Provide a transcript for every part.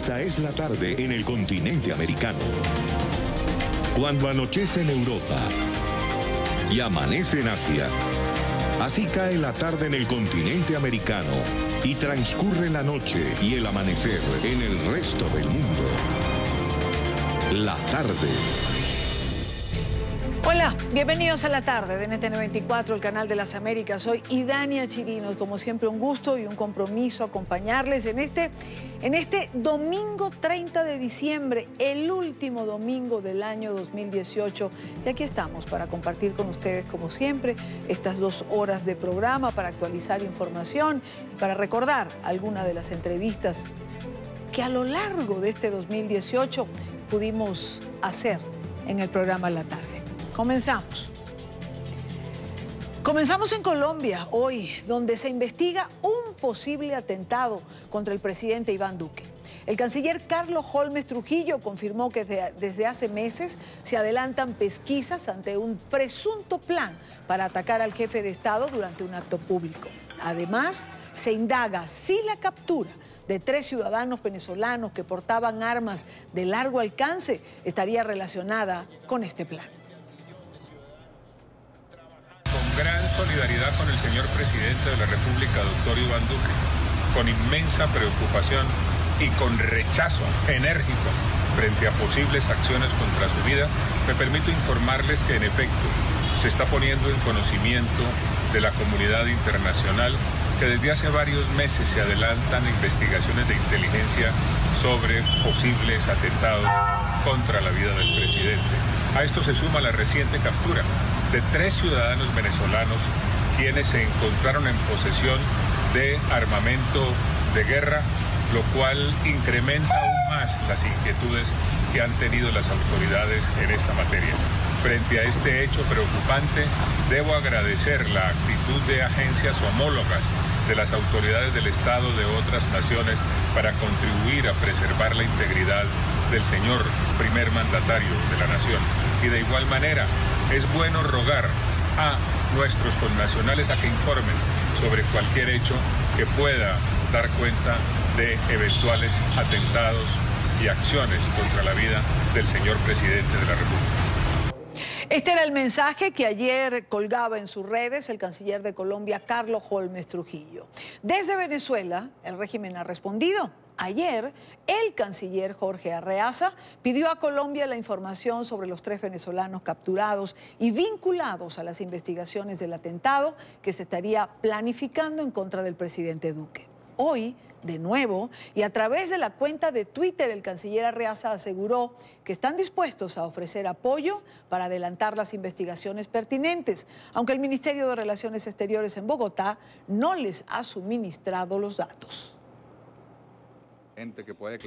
Esta es la tarde en el continente americano. Cuando anochece en Europa y amanece en Asia, así cae la tarde en el continente americano y transcurre la noche y el amanecer en el resto del mundo. La tarde. Hola, bienvenidos a la tarde de NTN 24, el canal de las Américas. Soy Idania Chirinos, como siempre un gusto y un compromiso acompañarles en este domingo 30 de diciembre, el último domingo del año 2018. Y aquí estamos para compartir con ustedes, como siempre, estas 2 horas de programa para actualizar información y para recordar algunas de las entrevistas que a lo largo de este 2018 pudimos hacer en el programa La Tarde. Comenzamos. Comenzamos en Colombia hoy, donde se investiga un posible atentado contra el presidente Iván Duque. El canciller Carlos Holmes Trujillo confirmó que desde hace meses se adelantan pesquisas ante un presunto plan para atacar al jefe de Estado durante un acto público. Además, se indaga si la captura de 3 ciudadanos venezolanos que portaban armas de largo alcance estaría relacionada con este plan. Gran solidaridad con el señor presidente de la República, doctor Iván Duque, con inmensa preocupación y con rechazo enérgico frente a posibles acciones contra su vida, me permito informarles que en efecto se está poniendo en conocimiento de la comunidad internacional que desde hace varios meses se adelantan investigaciones de inteligencia sobre posibles atentados contra la vida del presidente. A esto se suma la reciente captura de 3 ciudadanos venezolanos quienes se encontraron en posesión de armamento de guerra, lo cual incrementa aún más las inquietudes que han tenido las autoridades en esta materia. Frente a este hecho preocupante, debo agradecer la actitud de agencias homólogas de las autoridades del Estado de otras naciones para contribuir a preservar la integridad del señor primer mandatario de la nación. Y de igual manera, es bueno rogar a nuestros connacionales a que informen sobre cualquier hecho que pueda dar cuenta de eventuales atentados y acciones contra la vida del señor presidente de la República. Este era el mensaje que ayer colgaba en sus redes el canciller de Colombia, Carlos Holmes Trujillo. Desde Venezuela, el régimen ha respondido. Ayer, el canciller Jorge Arreaza pidió a Colombia la información sobre los 3 venezolanos capturados y vinculados a las investigaciones del atentado que se estaría planificando en contra del presidente Duque. Hoy, de nuevo, y a través de la cuenta de Twitter, el canciller Arreaza aseguró que están dispuestos a ofrecer apoyo para adelantar las investigaciones pertinentes, aunque el Ministerio de Relaciones Exteriores en Bogotá no les ha suministrado los datos.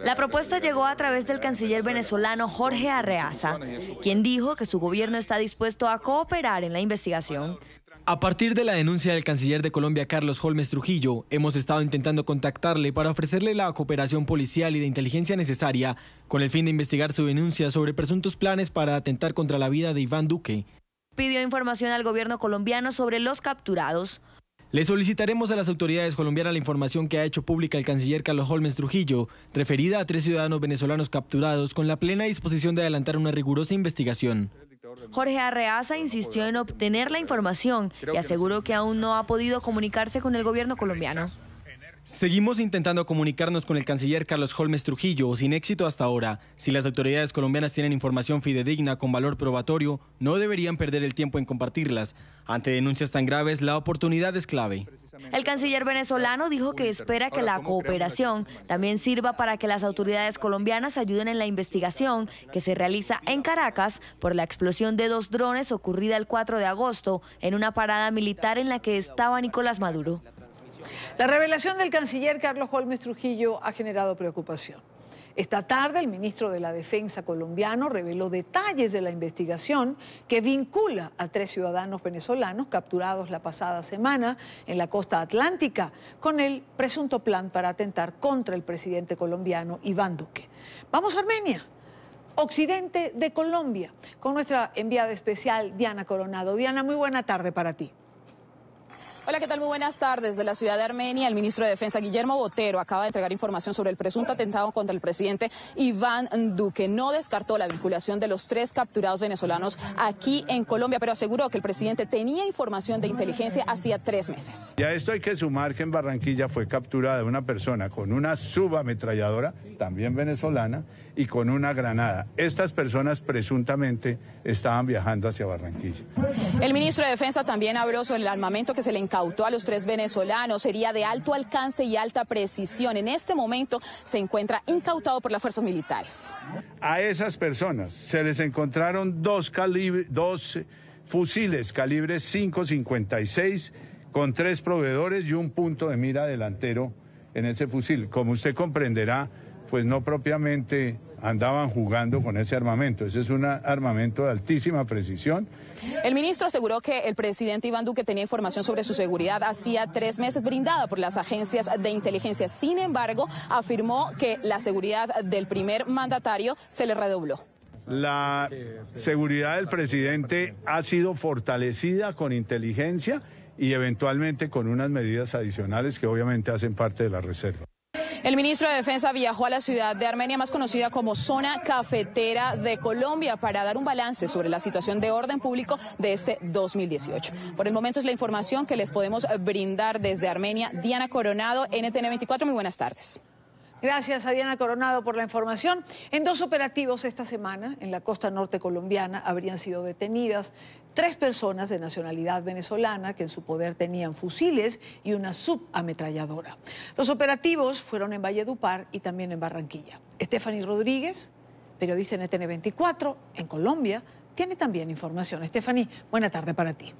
La propuesta llegó a través del canciller venezolano Jorge Arreaza, quien dijo que su gobierno está dispuesto a cooperar en la investigación. A partir de la denuncia del canciller de Colombia, Carlos Holmes Trujillo, hemos estado intentando contactarle para ofrecerle la cooperación policial y de inteligencia necesaria con el fin de investigar su denuncia sobre presuntos planes para atentar contra la vida de Iván Duque. Pidió información al gobierno colombiano sobre los capturados. Le solicitaremos a las autoridades colombianas la información que ha hecho pública el canciller Carlos Holmes Trujillo, referida a 3 ciudadanos venezolanos capturados, con la plena disposición de adelantar una rigurosa investigación. Jorge Arreaza insistió en obtener la información y aseguró que aún no ha podido comunicarse con el gobierno colombiano. Seguimos intentando comunicarnos con el canciller Carlos Holmes Trujillo, sin éxito hasta ahora. Si las autoridades colombianas tienen información fidedigna con valor probatorio, no deberían perder el tiempo en compartirlas. Ante denuncias tan graves, la oportunidad es clave. El canciller venezolano dijo que espera que la cooperación también sirva para que las autoridades colombianas ayuden en la investigación que se realiza en Caracas por la explosión de 2 drones ocurrida el 4 de agosto en una parada militar en la que estaba Nicolás Maduro. La revelación del canciller Carlos Holmes Trujillo ha generado preocupación. Esta tarde, el ministro de la Defensa colombiano reveló detalles de la investigación que vincula a 3 ciudadanos venezolanos capturados la pasada semana en la costa atlántica con el presunto plan para atentar contra el presidente colombiano Iván Duque. Vamos a Armenia, occidente de Colombia, con nuestra enviada especial Diana Coronado. Diana, muy buena tarde para ti. Hola, ¿qué tal? Muy buenas tardes. De la ciudad de Armenia, el ministro de Defensa, Guillermo Botero, acaba de entregar información sobre el presunto atentado contra el presidente Iván Duque. No descartó la vinculación de los 3 capturados venezolanos aquí en Colombia, pero aseguró que el presidente tenía información de inteligencia hacía 3 meses. Y a esto hay que sumar que en Barranquilla fue capturada una persona con una subametralladora, también venezolana, y con una granada. Estas personas presuntamente estaban viajando hacia Barranquilla. El ministro de Defensa también habló sobre el armamento que se le incautó a los 3 venezolanos. Sería de alto alcance y alta precisión. En este momento se encuentra incautado por las fuerzas militares. A esas personas se les encontraron 2 fusiles calibre 5.56 con 3 proveedores y un punto de mira delantero en ese fusil. Como usted comprenderá, pues no propiamente andaban jugando con ese armamento. Ese es un armamento de altísima precisión. El ministro aseguró que el presidente Iván Duque tenía información sobre su seguridad hacía 3 meses brindada por las agencias de inteligencia. Sin embargo, afirmó que la seguridad del primer mandatario se le redobló. La seguridad del presidente ha sido fortalecida con inteligencia y eventualmente con unas medidas adicionales que obviamente hacen parte de la reserva. El ministro de Defensa viajó a la ciudad de Armenia, más conocida como Zona Cafetera de Colombia, para dar un balance sobre la situación de orden público de este 2018. Por el momento es la información que les podemos brindar desde Armenia. Diana Coronado, NTN 24, muy buenas tardes. Gracias a Diana Coronado por la información. En 2 operativos esta semana, en la costa norte colombiana, habrían sido detenidas 3 personas de nacionalidad venezolana que en su poder tenían fusiles y una subametralladora. Los operativos fueron en Valledupar y también en Barranquilla. Stephanie Rodríguez, periodista en NTN 24, en Colombia, tiene también información. Stephanie, buena tarde para ti.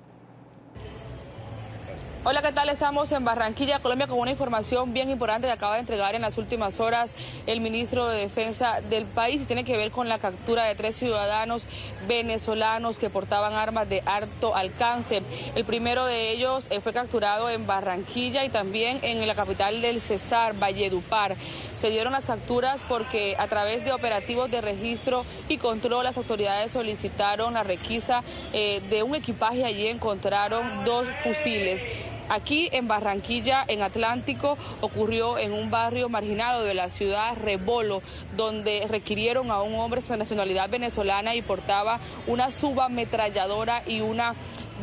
Hola, ¿qué tal? Estamos en Barranquilla, Colombia, con una información bien importante que acaba de entregar en las últimas horas el ministro de Defensa del país, y tiene que ver con la captura de 3 ciudadanos venezolanos que portaban armas de alto alcance. El primero de ellos fue capturado en Barranquilla y también en la capital del Cesar, Valledupar. Se dieron las capturas porque a través de operativos de registro y control las autoridades solicitaron la requisa de un equipaje. Allí encontraron 2 fusiles. Aquí en Barranquilla, en Atlántico, ocurrió en un barrio marginado de la ciudad, Rebolo, donde requirieron a un hombre de nacionalidad venezolana y portaba una subametralladora y una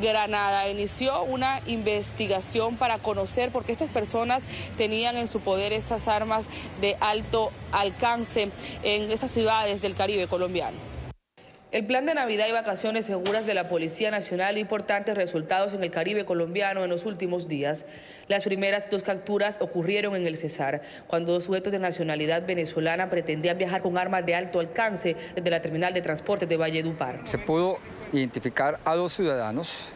granada. Inició una investigación para conocer por qué estas personas tenían en su poder estas armas de alto alcance en esas ciudades del Caribe colombiano. El plan de Navidad y vacaciones seguras de la Policía Nacional, importantes resultados en el Caribe colombiano en los últimos días. Las primeras 2 capturas ocurrieron en el Cesar, cuando 2 sujetos de nacionalidad venezolana pretendían viajar con armas de alto alcance desde la terminal de transporte de Valledupar. Se pudo identificar a 2 ciudadanos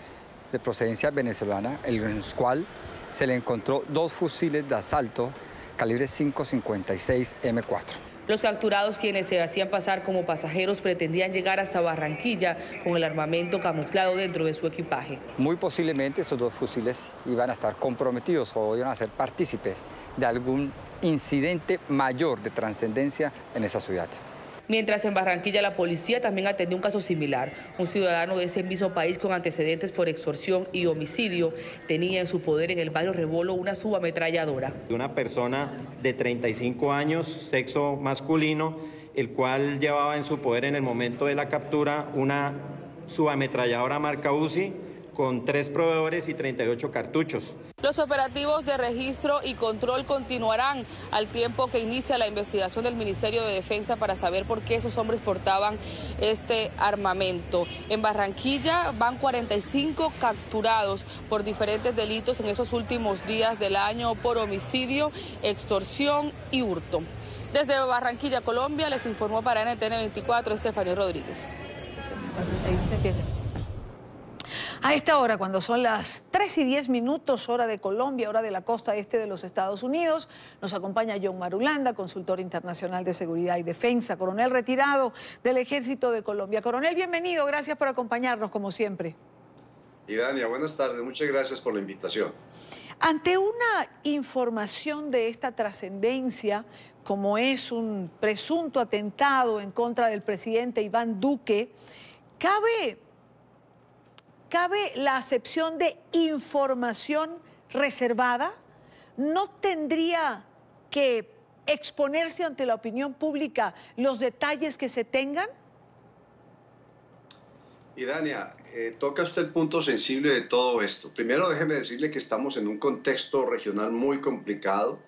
de procedencia venezolana, en los cuales se le encontró 2 fusiles de asalto calibre 5.56 M4. Los capturados, quienes se hacían pasar como pasajeros, pretendían llegar hasta Barranquilla con el armamento camuflado dentro de su equipaje. Muy posiblemente esos 2 fusiles iban a estar comprometidos o iban a ser partícipes de algún incidente mayor de trascendencia en esa ciudad. Mientras en Barranquilla la policía también atendió un caso similar. Un ciudadano de ese mismo país con antecedentes por extorsión y homicidio tenía en su poder en el barrio Rebolo una subametralladora. Una persona de 35 años, sexo masculino, el cual llevaba en su poder en el momento de la captura una subametralladora marca Uzi con 3 proveedores y 38 cartuchos. Los operativos de registro y control continuarán al tiempo que inicia la investigación del Ministerio de Defensa para saber por qué esos hombres portaban este armamento. En Barranquilla van 45 capturados por diferentes delitos en esos últimos días del año por homicidio, extorsión y hurto. Desde Barranquilla, Colombia, les informó para NTN 24 Stephanie Rodríguez. A esta hora, cuando son las 3:10, hora de Colombia, hora de la costa este de los Estados Unidos, nos acompaña John Marulanda, consultor internacional de seguridad y defensa, coronel retirado del Ejército de Colombia. Coronel, bienvenido, gracias por acompañarnos como siempre. Y Dania, buenas tardes, muchas gracias por la invitación. Ante una información de esta trascendencia, como es un presunto atentado en contra del presidente Iván Duque, ¿cabe ¿cabe la acepción de información reservada? ¿No tendría que exponerse ante la opinión pública los detalles que se tengan? Y Dania, toca usted el punto sensible de todo esto. Primero déjeme decirle que estamos en un contexto regional muy complicado,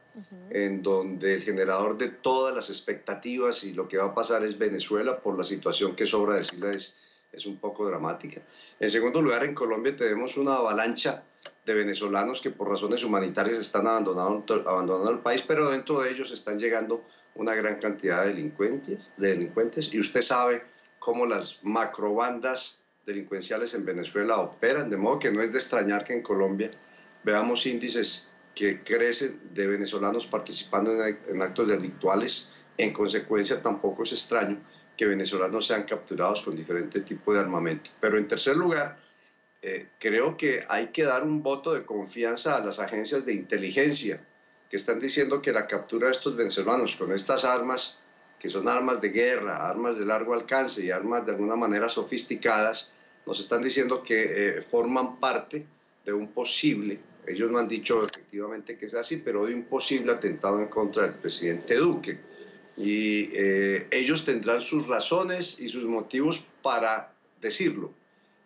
en donde el generador de todas las expectativas y lo que va a pasar es Venezuela, por la situación que sobra decirle es un poco dramática. En segundo lugar, en Colombia tenemos una avalancha de venezolanos que por razones humanitarias están abandonando el país, pero dentro de ellos están llegando una gran cantidad de delincuentes, y usted sabe cómo las macrobandas delincuenciales en Venezuela operan, de modo que no es de extrañar que en Colombia veamos índices que crecen de venezolanos participando en actos delictuales. En consecuencia, tampoco es extraño que venezolanos sean capturados con diferente tipo de armamento. Pero en tercer lugar, creo que hay que dar un voto de confianza a las agencias de inteligencia que están diciendo que la captura de estos venezolanos con estas armas, que son armas de guerra, armas de largo alcance y armas de alguna manera sofisticadas, nos están diciendo que forman parte de un posible, ellos no han dicho efectivamente que sea así, pero de un posible atentado en contra del presidente Duque. Y ellos tendrán sus razones y sus motivos para decirlo.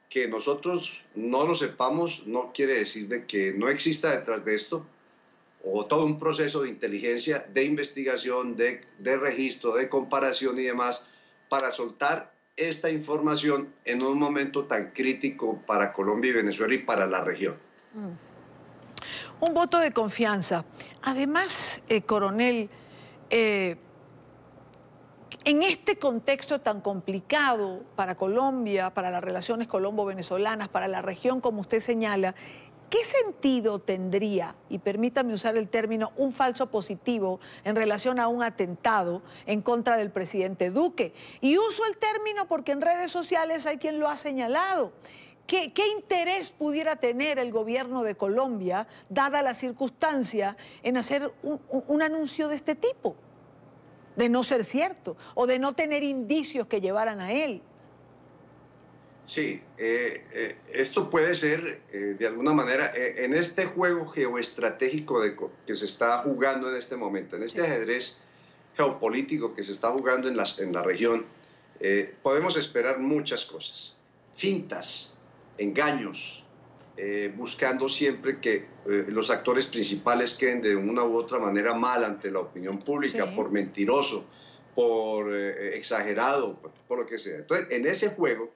Que nosotros no lo sepamos no quiere decir de que no exista detrás de esto o todo un proceso de inteligencia, de investigación, de registro, de comparación y demás, para soltar esta información en un momento tan crítico para Colombia y Venezuela y para la región. Un voto de confianza. Además, coronel, en este contexto tan complicado para Colombia, para las relaciones colombo-venezolanas, para la región, como usted señala, ¿qué sentido tendría, y permítame usar el término, un falso positivo en relación a un atentado en contra del presidente Duque? Y uso el término porque en redes sociales hay quien lo ha señalado. ¿Qué interés pudiera tener el gobierno de Colombia, dada la circunstancia, en hacer un anuncio de este tipo? De no ser cierto, o de no tener indicios que llevaran a él. Sí, esto puede ser, de alguna manera, en este juego geoestratégico que se está jugando en este momento, en este ajedrez geopolítico que se está jugando en la región, podemos esperar muchas cosas. Fintas, engaños, buscando siempre que los actores principales queden de una u otra manera mal ante la opinión pública, por mentiroso, por exagerado, por lo que sea. Entonces, en ese juego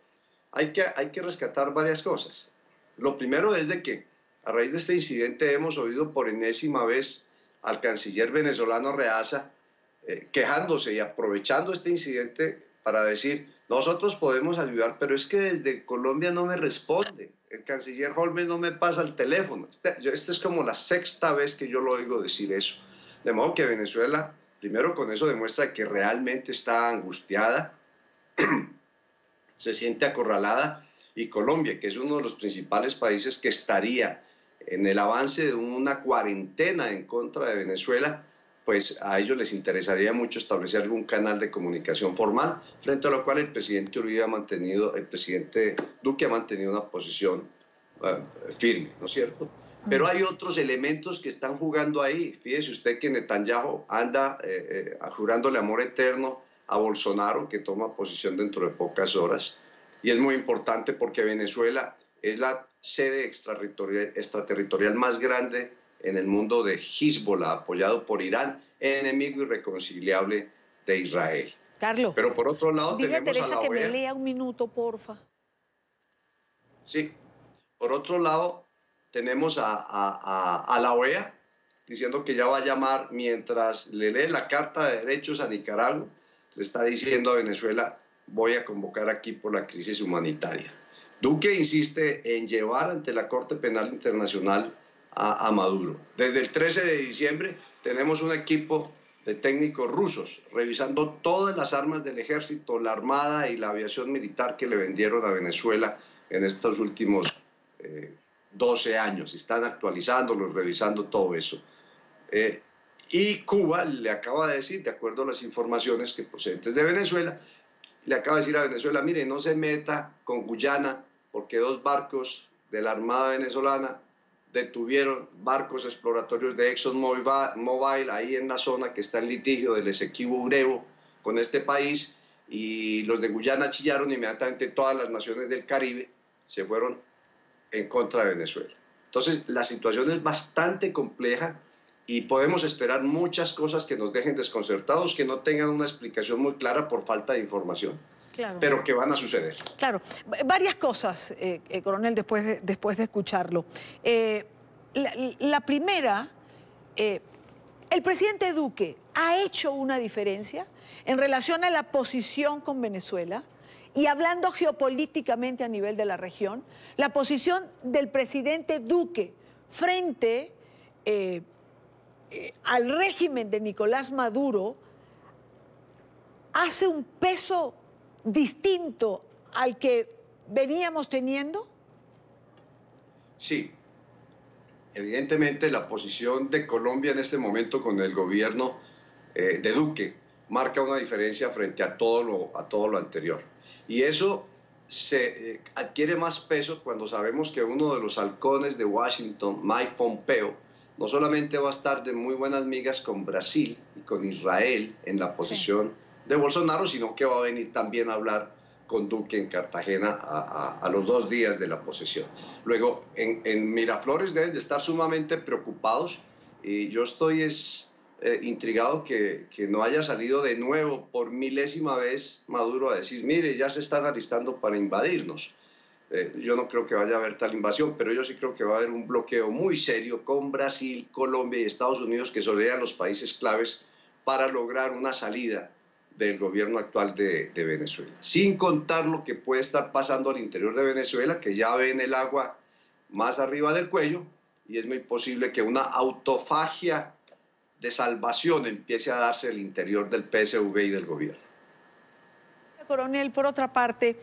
hay que rescatar varias cosas. Lo primero es de que a raíz de este incidente hemos oído por enésima vez al canciller venezolano Reaza quejándose y aprovechando este incidente para decir: nosotros podemos ayudar, pero es que desde Colombia no me responde. El canciller Holmes no me pasa el teléfono. Esta es como la sexta vez que yo lo oigo decir eso. De modo que Venezuela, primero con eso demuestra que realmente está angustiada, se siente acorralada, y Colombia, que es uno de los principales países que estaría en el avance de una cuarentena en contra de Venezuela, pues a ellos les interesaría mucho establecer algún canal de comunicación formal, frente a lo cual el presidente Duque ha mantenido una posición firme, ¿no es cierto? Pero hay otros elementos que están jugando ahí. Fíjese usted que Netanyahu anda jurándole amor eterno a Bolsonaro, que toma posición dentro de pocas horas, y es muy importante porque Venezuela es la sede extraterritorial más grande en el mundo de Hezbollah, apoyado por Irán, enemigo irreconciliable de Israel. Carlos, pero por otro lado dile tenemos a Teresa a la que OEA. me lea un minuto, porfa. Sí, por otro lado tenemos a la OEA diciendo que ya va a llamar, mientras le lee la Carta de Derechos a Nicaragua, le está diciendo a Venezuela: voy a convocar aquí por la crisis humanitaria. Duque insiste en llevar ante la Corte Penal Internacional a Maduro. Desde el 13 de diciembre tenemos un equipo de técnicos rusos revisando todas las armas del ejército, la armada y la aviación militar que le vendieron a Venezuela en estos últimos 12 años. Están actualizándolos, revisando todo eso. Y Cuba le acaba de decir, de acuerdo a las informaciones procedentes de Venezuela, le acaba de decir a Venezuela: mire, no se meta con Guyana, porque porque 2 barcos de la Armada venezolana detuvieron barcos exploratorios de ExxonMobil ahí en la zona que está en litigio del Esequibo Urebo con este país, y los de Guyana chillaron. Inmediatamente todas las naciones del Caribe se fueron en contra de Venezuela. Entonces la situación es bastante compleja y podemos esperar muchas cosas que nos dejen desconcertados, que no tengan una explicación muy clara por falta de información. Claro. Pero que van a suceder. Claro, varias cosas, coronel, después de escucharlo. La primera, el presidente Duque ha hecho una diferencia en relación a la posición con Venezuela y hablando geopolíticamente a nivel de la región. La posición del presidente Duque frente al régimen de Nicolás Maduro hace un peso distinto al que veníamos teniendo? Sí. Evidentemente la posición de Colombia en este momento con el gobierno de Duque marca una diferencia frente a todo lo anterior. Y eso se adquiere más peso cuando sabemos que uno de los halcones de Washington, Mike Pompeo, no solamente va a estar de muy buenas migas con Brasil y con Israel en la posición de Bolsonaro, sino que va a venir también a hablar con Duque en Cartagena a los 2 días de la posesión. Luego, en Miraflores deben de estar sumamente preocupados, y yo estoy intrigado que no haya salido de nuevo por milésima vez Maduro a decir, mire, ya se están alistando para invadirnos. Yo no creo que vaya a haber tal invasión, pero yo sí creo que va a haber un bloqueo muy serio con Brasil, Colombia y Estados Unidos, que serían los países claves para lograr una salida del gobierno actual de Venezuela. Sin contar lo que puede estar pasando al interior de Venezuela, que ya ven el agua más arriba del cuello, y es muy posible que una autofagia de salvación empiece a darse al interior del PSV y del gobierno. Coronel, por otra parte,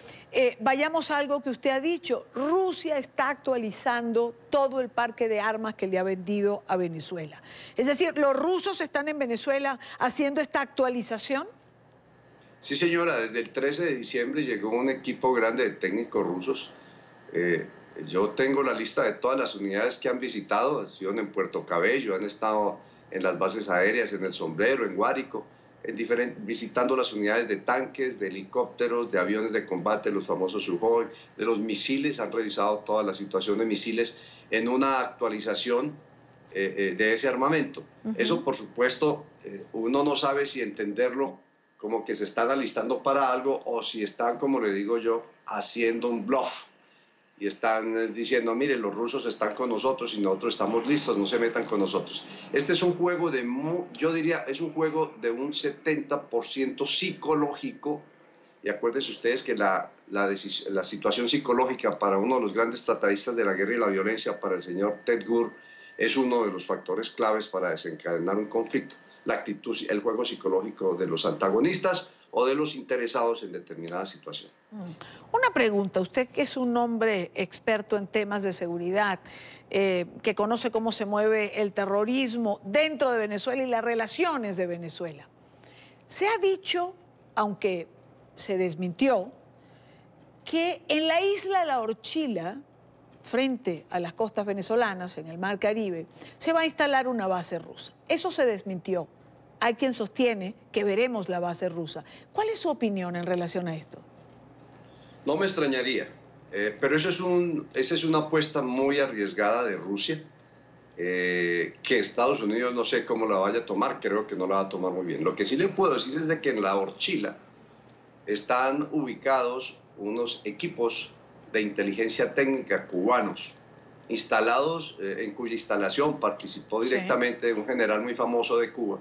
vayamos a algo que usted ha dicho. Rusia está actualizando todo el parque de armas que le ha vendido a Venezuela. Es decir, ¿los rusos están en Venezuela haciendo esta actualización? Sí, señora, desde el 13 de diciembre llegó un equipo grande de técnicos rusos. Yo tengo la lista de todas las unidades que han visitado. Estuvieron en Puerto Cabello, han estado en las bases aéreas, en El Sombrero, en Guárico, visitando las unidades de tanques, de helicópteros, de aviones de combate, los famosos Sukhoi, de los misiles. Han revisado toda la situación de misiles en una actualización de ese armamento. Eso, por supuesto, uno no sabe si entenderlo como que se están alistando para algo o si están, como le digo yo, haciendo un bluff y están diciendo, mire, los rusos están con nosotros y nosotros estamos listos, no se metan con nosotros. Este es un juego yo diría, es un juego de un 70% psicológico, y acuérdense ustedes que la situación psicológica para uno de los grandes tratadistas de la guerra y la violencia, para el señor Ted Gurr, es uno de los factores claves para desencadenar un conflicto. La actitud, el juego psicológico de los antagonistas o de los interesados en determinada situación. Una pregunta, usted que es un hombre experto en temas de seguridad, que conoce cómo se mueve el terrorismo dentro de Venezuela y las relaciones de Venezuela. Se ha dicho, aunque se desmintió, que en la isla La Orchila, frente a las costas venezolanas, en el Mar Caribe, se va a instalar una base rusa. Eso se desmintió. Hay quien sostiene que veremos la base rusa. ¿Cuál es su opinión en relación a esto? No me extrañaría, pero esa es una apuesta muy arriesgada de Rusia, que Estados Unidos no sé cómo la vaya a tomar, creo que no la va a tomar muy bien. Lo que sí le puedo decir es de que en La Orchila están ubicados unos equipos de inteligencia técnica cubanos, instalados, en cuya instalación participó directamente un general muy famoso de Cuba,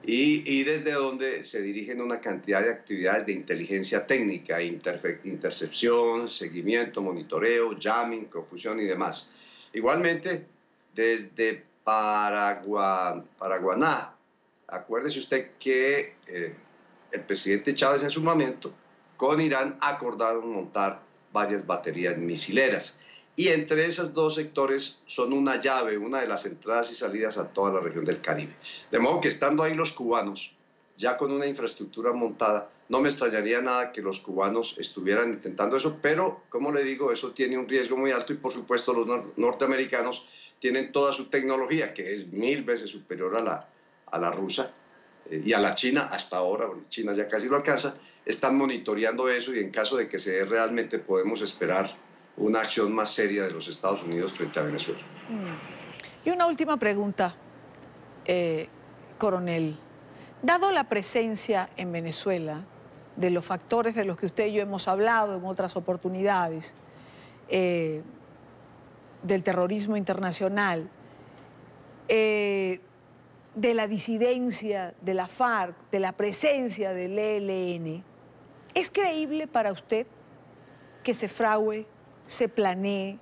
y desde donde se dirigen una cantidad de actividades de inteligencia técnica, intercepción, seguimiento, monitoreo, jamming, confusión y demás. Igualmente, desde Paraguaná, acuérdese usted que el presidente Chávez en su momento con Irán acordaron montar varias baterías misileras. Y entre esos 2 sectores son una llave, una de las entradas y salidas a toda la región del Caribe. De modo que estando ahí los cubanos, ya con una infraestructura montada. No me extrañaría nada que los cubanos estuvieran intentando eso, pero, como le digo, eso tiene un riesgo muy alto y, por supuesto, los norteamericanos tienen toda su tecnología, que es 1000 veces superior a la rusa y a la china hasta ahora, porque China ya casi lo alcanza. Están monitoreando eso y en caso de que se dé realmente podemos esperar una acción más seria de los Estados Unidos frente a Venezuela. Y una última pregunta, coronel. Dado la presencia en Venezuela de los factores de los que usted y yo hemos hablado en otras oportunidades, del terrorismo internacional, de la disidencia de la FARC, de la presencia del ELN, ¿es creíble para usted que se fragüe, se planee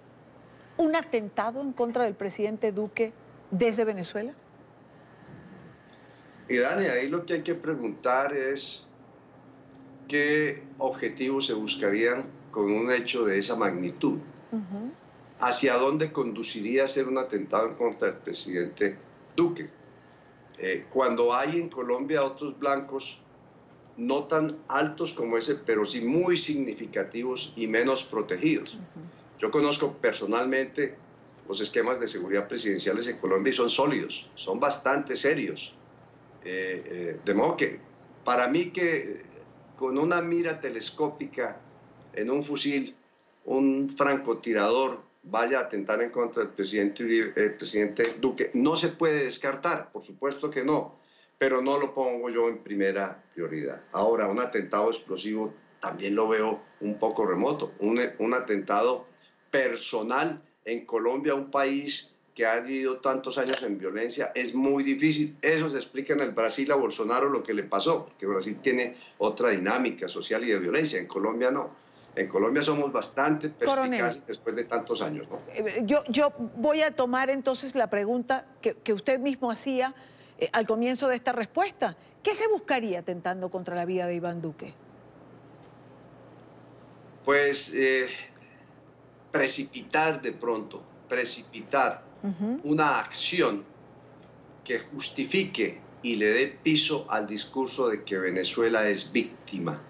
un atentado en contra del presidente Duque desde Venezuela? Y Dani, ahí lo que hay que preguntar es qué objetivos se buscarían con un hecho de esa magnitud. ¿Hacia dónde conduciría a ser un atentado en contra del presidente Duque? Cuando hay en Colombia otros blancos no tan altos como ese, pero sí muy significativos y menos protegidos. Yo conozco personalmente los esquemas de seguridad presidenciales en Colombia y son sólidos, son bastante serios. De modo que, para mí, que con una mira telescópica en un fusil, un francotirador vaya a atentar en contra del presidente Duque, no se puede descartar, por supuesto que no, pero no lo pongo yo en primera prioridad. Ahora, un atentado explosivo también lo veo un poco remoto, un atentado personal en Colombia, un país que ha vivido tantos años en violencia, es muy difícil. Eso se explica en el Brasil a Bolsonaro lo que le pasó, porque Brasil tiene otra dinámica social y de violencia, en Colombia no. En Colombia somos bastante perspicaces después de tantos años, ¿no? Yo voy a tomar entonces la pregunta que usted mismo hacía al comienzo de esta respuesta. ¿Qué se buscaría atentando contra la vida de Iván Duque? Pues precipitar de pronto, una acción que justifique y le dé piso al discurso de que Venezuela es víctima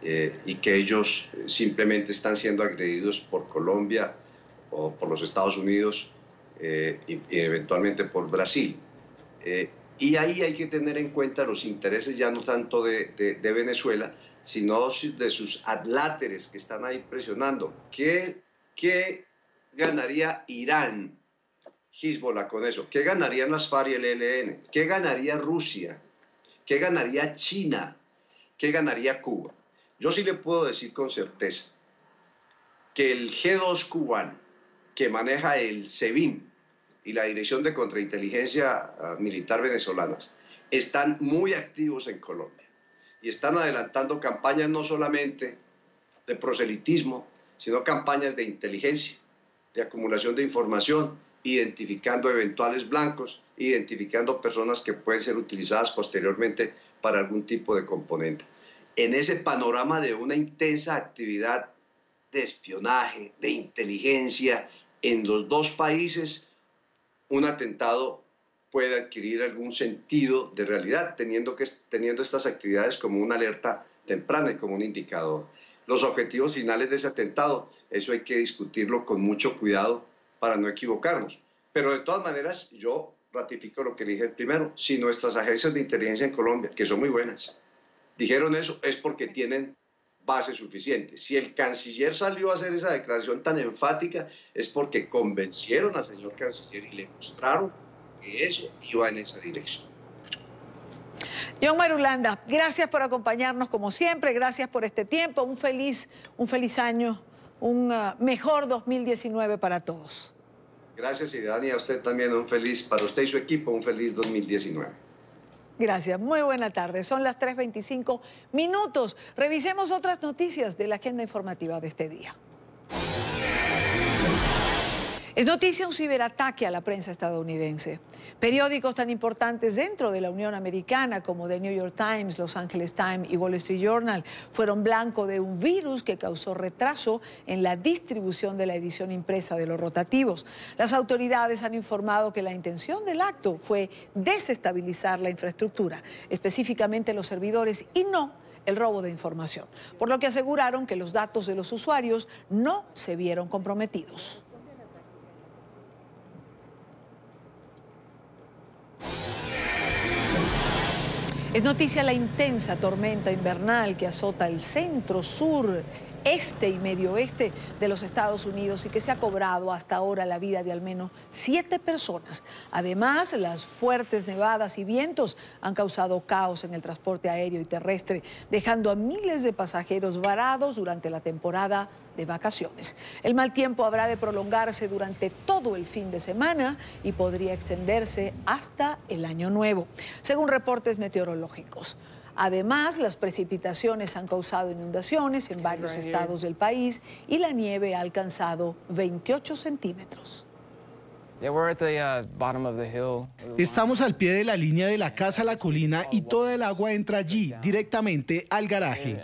y que ellos simplemente están siendo agredidos por Colombia o por los Estados Unidos y eventualmente por Brasil. Y ahí hay que tener en cuenta los intereses ya no tanto de Venezuela, sino de sus adláteres que están ahí presionando. ¿Qué ganaría Irán, Hezbollah, con eso? ¿Qué ganarían las FARC y el ELN? ¿Qué ganaría Rusia? ¿Qué ganaría China? ¿Qué ganaría Cuba? Yo sí le puedo decir con certeza que el G2 cubano, que maneja el SEBIN y la Dirección de Contrainteligencia Militar venezolanas, están muy activos en Colombia y están adelantando campañas no solamente de proselitismo, sino campañas de inteligencia, de acumulación de información, identificando eventuales blancos, identificando personas que pueden ser utilizadas posteriormente para algún tipo de componente. En ese panorama de una intensa actividad de espionaje, de inteligencia en los dos países, un atentado puede adquirir algún sentido de realidad, teniendo estas actividades como una alerta temprana y como un indicador. Los objetivos finales de ese atentado, eso hay que discutirlo con mucho cuidado para no equivocarnos. Pero de todas maneras, yo ratifico lo que dije primero. Si nuestras agencias de inteligencia en Colombia, que son muy buenas, dijeron eso, es porque tienen base suficiente. Si el canciller salió a hacer esa declaración tan enfática, es porque convencieron al señor canciller y le mostraron que eso iba en esa dirección. John Marulanda, gracias por acompañarnos como siempre, gracias por este tiempo, un feliz año, un mejor 2019 para todos. Gracias, y Dani, a usted también para usted y su equipo, un feliz 2019. Gracias, muy buena tarde. Son las 3:25 minutos. Revisemos otras noticias de la agenda informativa de este día. Es noticia un ciberataque a la prensa estadounidense. Periódicos tan importantes dentro de la Unión Americana como The New York Times, Los Angeles Times y Wall Street Journal fueron blanco de un virus que causó retraso en la distribución de la edición impresa de los rotativos. Las autoridades han informado que la intención del acto fue desestabilizar la infraestructura, específicamente los servidores, y no el robo de información, por lo que aseguraron que los datos de los usuarios no se vieron comprometidos. Es noticia la intensa tormenta invernal que azota el centro, sur, este y medio oeste de los Estados Unidos y que se ha cobrado hasta ahora la vida de al menos 7 personas. Además, las fuertes nevadas y vientos han causado caos en el transporte aéreo y terrestre, dejando a miles de pasajeros varados durante la temporada de vacaciones. El mal tiempo habrá de prolongarse durante todo el fin de semana y podría extenderse hasta el año nuevo, según reportes meteorológicos. Además, las precipitaciones han causado inundaciones en varios estados del país y la nieve ha alcanzado 28 centímetros. Estamos al pie de la línea de la casa a la colina y toda el agua entra allí, directamente al garaje.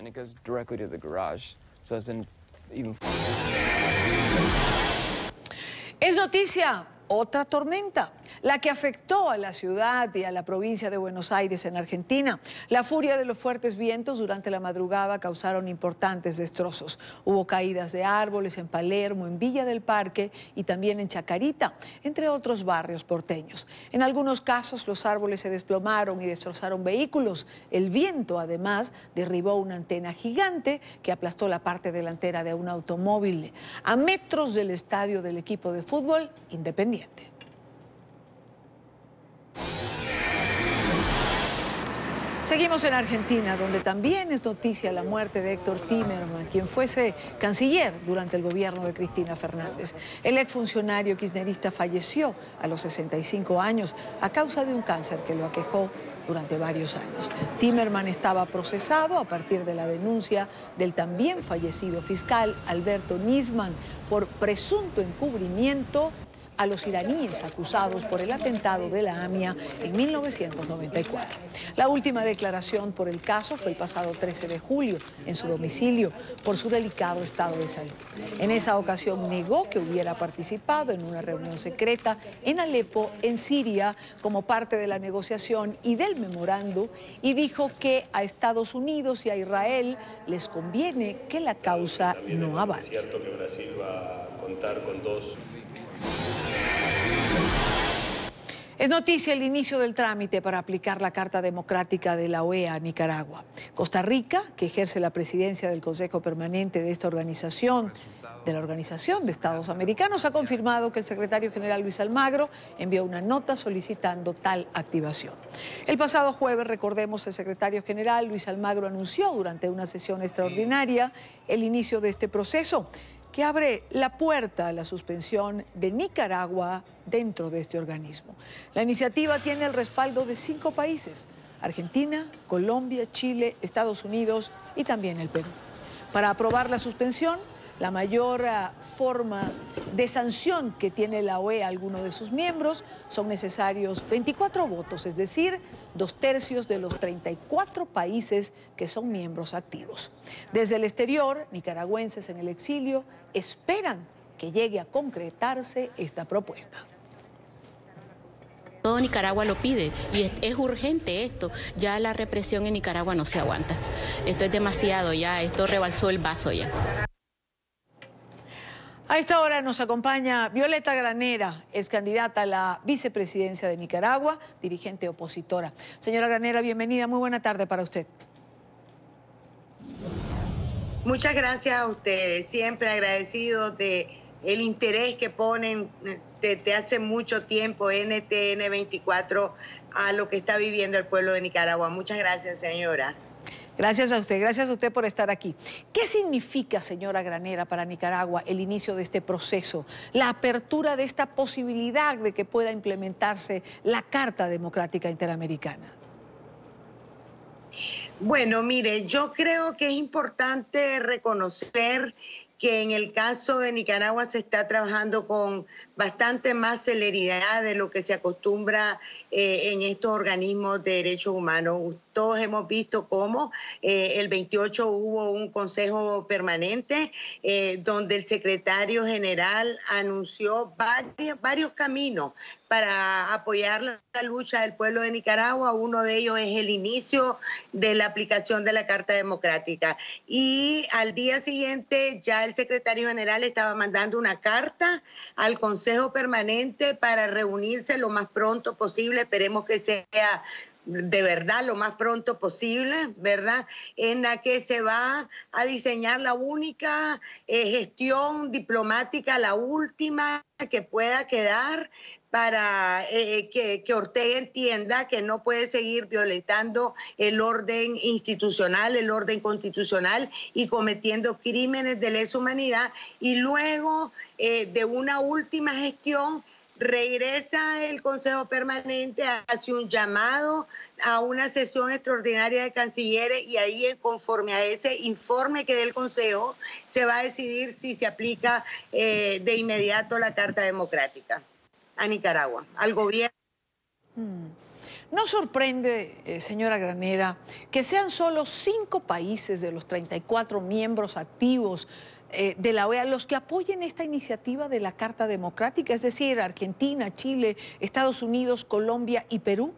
Es noticia otra tormenta, la que afectó a la ciudad y a la provincia de Buenos Aires en Argentina. La furia de los fuertes vientos durante la madrugada causaron importantes destrozos. Hubo caídas de árboles en Palermo, en Villa del Parque y también en Chacarita, entre otros barrios porteños. En algunos casos los árboles se desplomaron y destrozaron vehículos. El viento además derribó una antena gigante que aplastó la parte delantera de un automóvil a metros del estadio del equipo de fútbol Independiente. Seguimos en Argentina, donde también es noticia la muerte de Héctor Timerman, quien fuese canciller durante el gobierno de Cristina Fernández. El exfuncionario kirchnerista falleció a los 65 años a causa de un cáncer que lo aquejó durante varios años. Timerman estaba procesado a partir de la denuncia del también fallecido fiscal Alberto Nisman por presunto encubrimiento a los iraníes acusados por el atentado de la AMIA en 1994. La última declaración por el caso fue el pasado 13 de julio en su domicilio por su delicado estado de salud. En esa ocasión negó que hubiera participado en una reunión secreta en Alepo, en Siria, como parte de la negociación y del memorando, y dijo que a Estados Unidos y a Israel les conviene que la causa no avance. Es cierto que Brasil va a contar con 2. Es noticia el inicio del trámite para aplicar la Carta Democrática de la OEA a Nicaragua. Costa Rica, que ejerce la presidencia del Consejo Permanente de esta organización, de la Organización de Estados Americanos, ha confirmado que el secretario general Luis Almagro envió una nota solicitando tal activación. El pasado jueves, recordemos, el secretario general Luis Almagro anunció durante una sesión extraordinaria el inicio de este proceso, que abre la puerta a la suspensión de Nicaragua dentro de este organismo. La iniciativa tiene el respaldo de 5 países: Argentina, Colombia, Chile, Estados Unidos y también el Perú. Para aprobar la suspensión, la mayor forma de sanción que tiene la OEA a alguno de sus miembros, son necesarios 24 votos, es decir, 2/3 de los 34 países que son miembros activos. Desde el exterior, nicaragüenses en el exilio esperan que llegue a concretarse esta propuesta. Todo Nicaragua lo pide y es urgente esto. Ya la represión en Nicaragua no se aguanta. Esto es demasiado ya, esto rebalsó el vaso ya. A esta hora nos acompaña Violeta Granera, es candidata a la vicepresidencia de Nicaragua, dirigente opositora. Señora Granera, bienvenida, muy buena tarde para usted. Muchas gracias a ustedes, siempre agradecidos de el interés que ponen desde hace mucho tiempo NTN 24 a lo que está viviendo el pueblo de Nicaragua. Muchas gracias, señora. Gracias a usted por estar aquí. ¿Qué significa, señora Granera, para Nicaragua el inicio de este proceso, la apertura de esta posibilidad de que pueda implementarse la Carta Democrática Interamericana? Bueno, mire, yo creo que es importante reconocer que en el caso de Nicaragua se está trabajando con bastante más celeridad de lo que se acostumbra en estos organismos de derechos humanos. Todos hemos visto cómo el 28 hubo un consejo permanente donde el secretario general anunció varios caminos para apoyar la lucha del pueblo de Nicaragua. Uno de ellos es el inicio de la aplicación de la Carta Democrática. Y al día siguiente ya el secretario general estaba mandando una carta al Consejo Permanente para reunirse lo más pronto posible. Esperemos que sea de verdad lo más pronto posible, ¿verdad? En la que se va a diseñar la única gestión diplomática, la última que pueda quedar para que Ortega entienda que no puede seguir violentando el orden institucional, el orden constitucional y cometiendo crímenes de lesa humanidad. Y luego de una última gestión, regresa el Consejo Permanente, hace un llamado a una sesión extraordinaria de cancilleres y ahí, conforme a ese informe que dé el Consejo, se va a decidir si se aplica de inmediato la Carta Democrática a Nicaragua, al gobierno. ¿No sorprende, señora Granera, que sean solo 5 países de los 34 miembros activos de la OEA los que apoyen esta iniciativa de la Carta Democrática, es decir, Argentina, Chile, Estados Unidos, Colombia y Perú?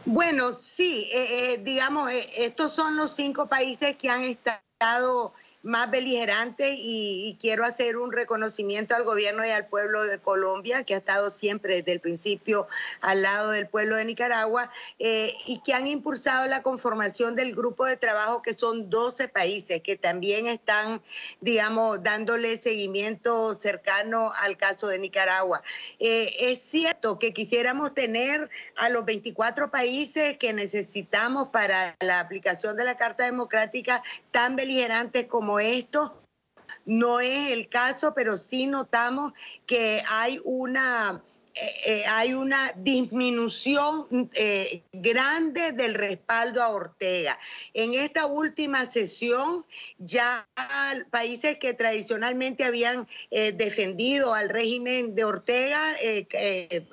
Bueno, sí, digamos, estos son los 5 países que han estado más beligerantes y quiero hacer un reconocimiento al gobierno y al pueblo de Colombia, que ha estado siempre desde el principio al lado del pueblo de Nicaragua y que han impulsado la conformación del grupo de trabajo, que son 12 países que también están, digamos, dándole seguimiento cercano al caso de Nicaragua. Es cierto que quisiéramos tener a los 24 países que necesitamos para la aplicación de la Carta Democrática tan beligerantes como esto. No es el caso, pero sí notamos que hay una disminución grande del respaldo a Ortega. En esta última sesión, ya países que tradicionalmente habían defendido al régimen de Ortega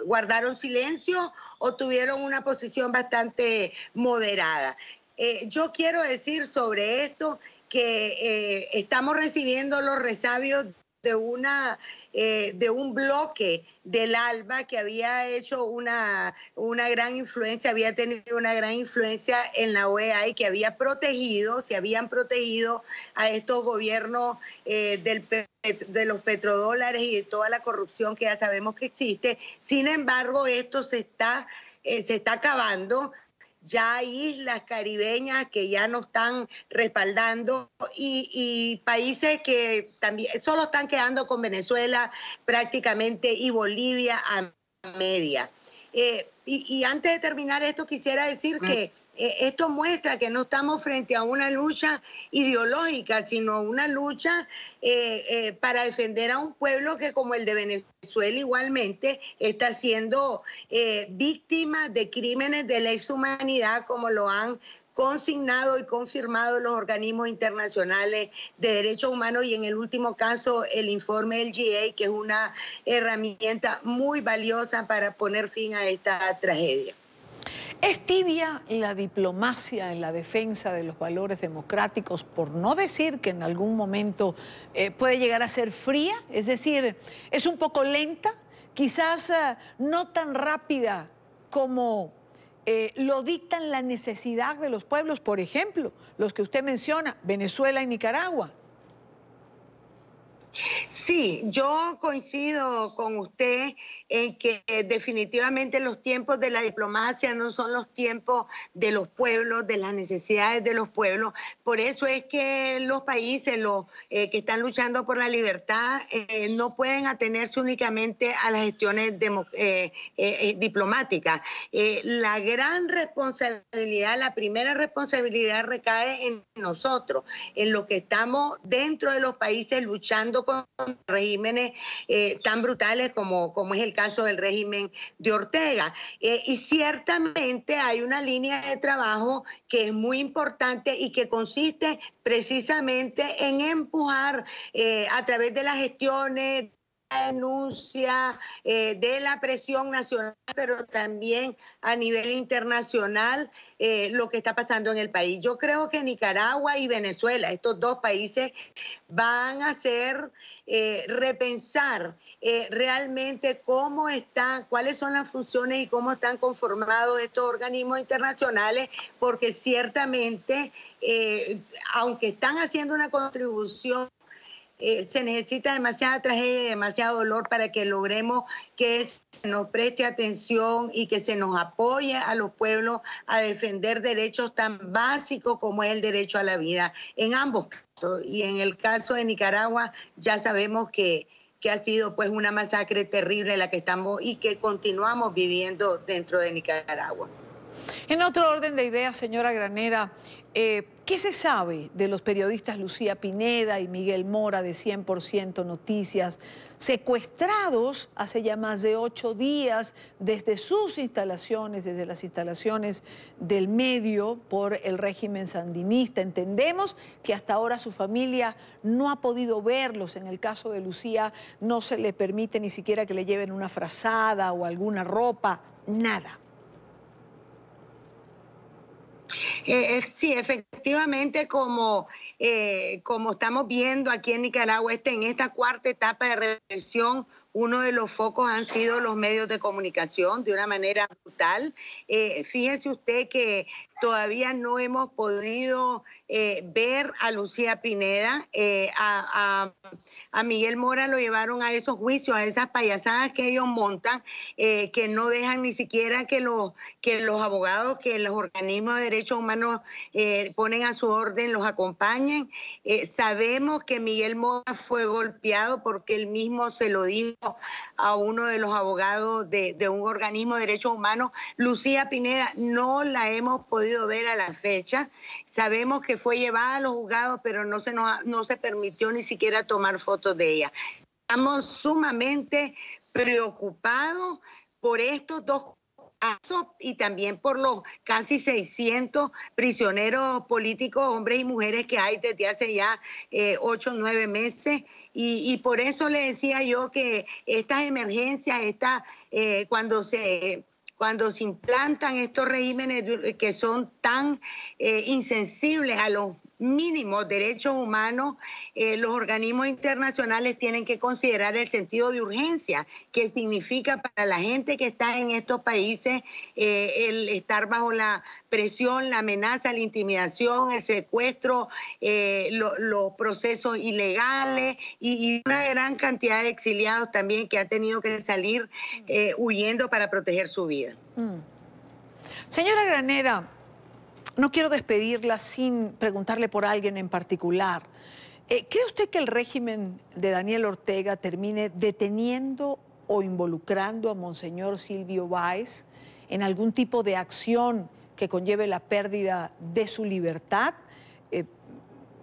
guardaron silencio o tuvieron una posición bastante moderada. Yo quiero decir sobre esto que estamos recibiendo los resabios de un bloque del ALBA que había hecho una gran influencia, había tenido una gran influencia en la OEA y que había protegido, se habían protegido a estos gobiernos de los petrodólares y de toda la corrupción que ya sabemos que existe. Sin embargo, esto se está acabando. Ya hay islas caribeñas que ya no están respaldando y países que también solo están quedando con Venezuela prácticamente y Bolivia a media. Y antes de terminar esto quisiera decir que esto muestra que no estamos frente a una lucha ideológica, sino una lucha para defender a un pueblo que, como el de Venezuela igualmente, está siendo víctima de crímenes de lesa humanidad, como lo han consignado y confirmado los organismos internacionales de derechos humanos y en el último caso el informe del GA, que es una herramienta muy valiosa para poner fin a esta tragedia. ¿Es tibia la diplomacia en la defensa de los valores democráticos, por no decir que en algún momento puede llegar a ser fría? Es decir, ¿es un poco lenta? Quizás no tan rápida como lo dictan la necesidad de los pueblos, por ejemplo, los que usted menciona, Venezuela y Nicaragua. Sí, yo coincido con usted en que definitivamente los tiempos de la diplomacia no son los tiempos de los pueblos, de las necesidades de los pueblos. Por eso es que los países que están luchando por la libertad no pueden atenerse únicamente a las gestiones diplomáticas. La gran responsabilidad, la primera responsabilidad recae en nosotros, en los que estamos dentro de los países luchando con regímenes tan brutales como es el caso del régimen de Ortega. Y ciertamente hay una línea de trabajo que es muy importante y que consiste precisamente en empujar a través de las gestiones, denuncia, de la presión nacional, pero también a nivel internacional, lo que está pasando en el país. Yo creo que Nicaragua y Venezuela, estos dos países, van a hacer repensar realmente cómo están, cuáles son las funciones y cómo están conformados estos organismos internacionales, porque ciertamente, aunque están haciendo una contribución, se necesita demasiada tragedia y demasiado dolor para que logremos que se nos preste atención y que se nos apoye a los pueblos a defender derechos tan básicos como es el derecho a la vida en ambos casos. Y en el caso de Nicaragua ya sabemos que ha sido pues una masacre terrible la que estamos y que continuamos viviendo dentro de Nicaragua. En otro orden de ideas, señora Granera, ¿qué se sabe de los periodistas Lucía Pineda y Miguel Mora de 100% Noticias, secuestrados hace ya más de 8 días desde sus instalaciones, desde las instalaciones del medio por el régimen sandinista? Entendemos que hasta ahora su familia no ha podido verlos. En el caso de Lucía no se le permite ni siquiera que le lleven una frazada o alguna ropa, nada. Sí, efectivamente, como estamos viendo aquí en Nicaragua, en esta cuarta etapa de represión, uno de los focos han sido los medios de comunicación de una manera brutal. Fíjese usted que todavía no hemos podido ver a Lucía Pineda, a Miguel Mora lo llevaron a esos juicios, a esas payasadas que ellos montan, que no dejan ni siquiera que los abogados, que los organismos de derechos humanos ponen a su orden, los acompañen. Sabemos que Miguel Mora fue golpeado porque él mismo se lo dijo a uno de los abogados de un organismo de derechos humanos. Lucía Pineda no la hemos podido ver a la fecha. Sabemos que fue llevada a los juzgados, pero no se permitió ni siquiera tomar fotos de ella. Estamos sumamente preocupados por estos dos casos y también por los casi 600 prisioneros políticos, hombres y mujeres que hay desde hace ya 8 o 9 meses. Y por eso le decía yo que estas emergencias, cuando se implantan estos regímenes que son tan insensibles a los mínimos derechos humanos, los organismos internacionales tienen que considerar el sentido de urgencia, que significa para la gente que está en estos países el estar bajo la presión, la amenaza, la intimidación, el secuestro, los procesos ilegales y una gran cantidad de exiliados también que han tenido que salir huyendo para proteger su vida. Señora Granera, no quiero despedirla sin preguntarle por alguien en particular. ¿Cree usted que el régimen de Daniel Ortega termine deteniendo o involucrando a Monseñor Silvio Báez en algún tipo de acción que conlleve la pérdida de su libertad?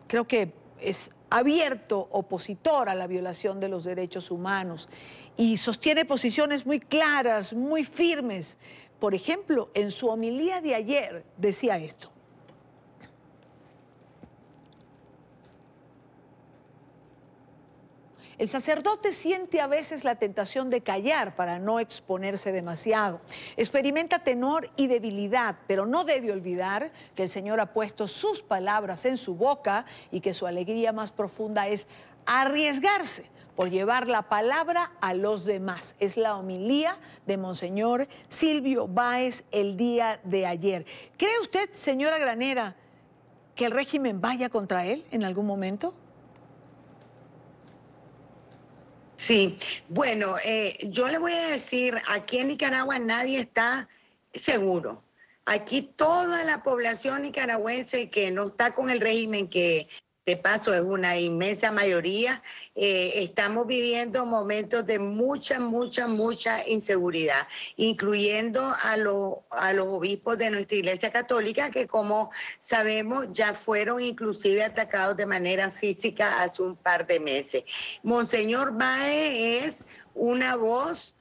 Creo que es abierto opositor a la violación de los derechos humanos y sostiene posiciones muy claras, muy firmes. Por ejemplo, en su homilía de ayer decía esto: el sacerdote siente a veces la tentación de callar para no exponerse demasiado. Experimenta temor y debilidad, pero no debe olvidar que el Señor ha puesto sus palabras en su boca y que su alegría más profunda es arriesgarse por llevar la palabra a los demás. Es la homilía de Monseñor Silvio Báez el día de ayer. ¿Cree usted, señora Granera, que el régimen vaya contra él en algún momento? Sí, bueno, yo le voy a decir, aquí en Nicaragua nadie está seguro. Aquí toda la población nicaragüense que no está con el régimen, que de paso es una inmensa mayoría, estamos viviendo momentos de mucha inseguridad, incluyendo a los obispos de nuestra Iglesia Católica, que como sabemos ya fueron inclusive atacados de manera física hace un par de meses. Monseñor Báez es una voz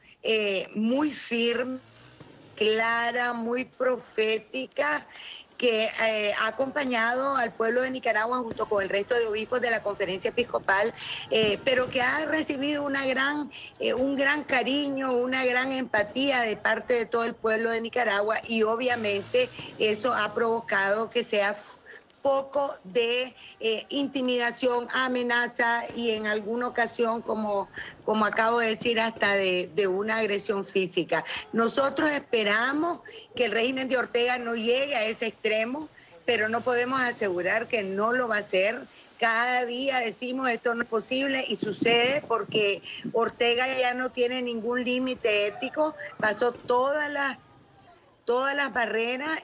muy firme, clara, muy profética, que ha acompañado al pueblo de Nicaragua junto con el resto de obispos de la Conferencia Episcopal, pero que ha recibido un gran cariño, una gran empatía de parte de todo el pueblo de Nicaragua, y obviamente eso ha provocado que sea poco de intimidación, amenaza y en alguna ocasión, como acabo de decir, hasta de una agresión física. Nosotros esperamos que el régimen de Ortega no llegue a ese extremo, pero no podemos asegurar que no lo va a hacer. Cada día decimos esto no es posible y sucede porque Ortega ya no tiene ningún límite ético, pasó todas las barreras.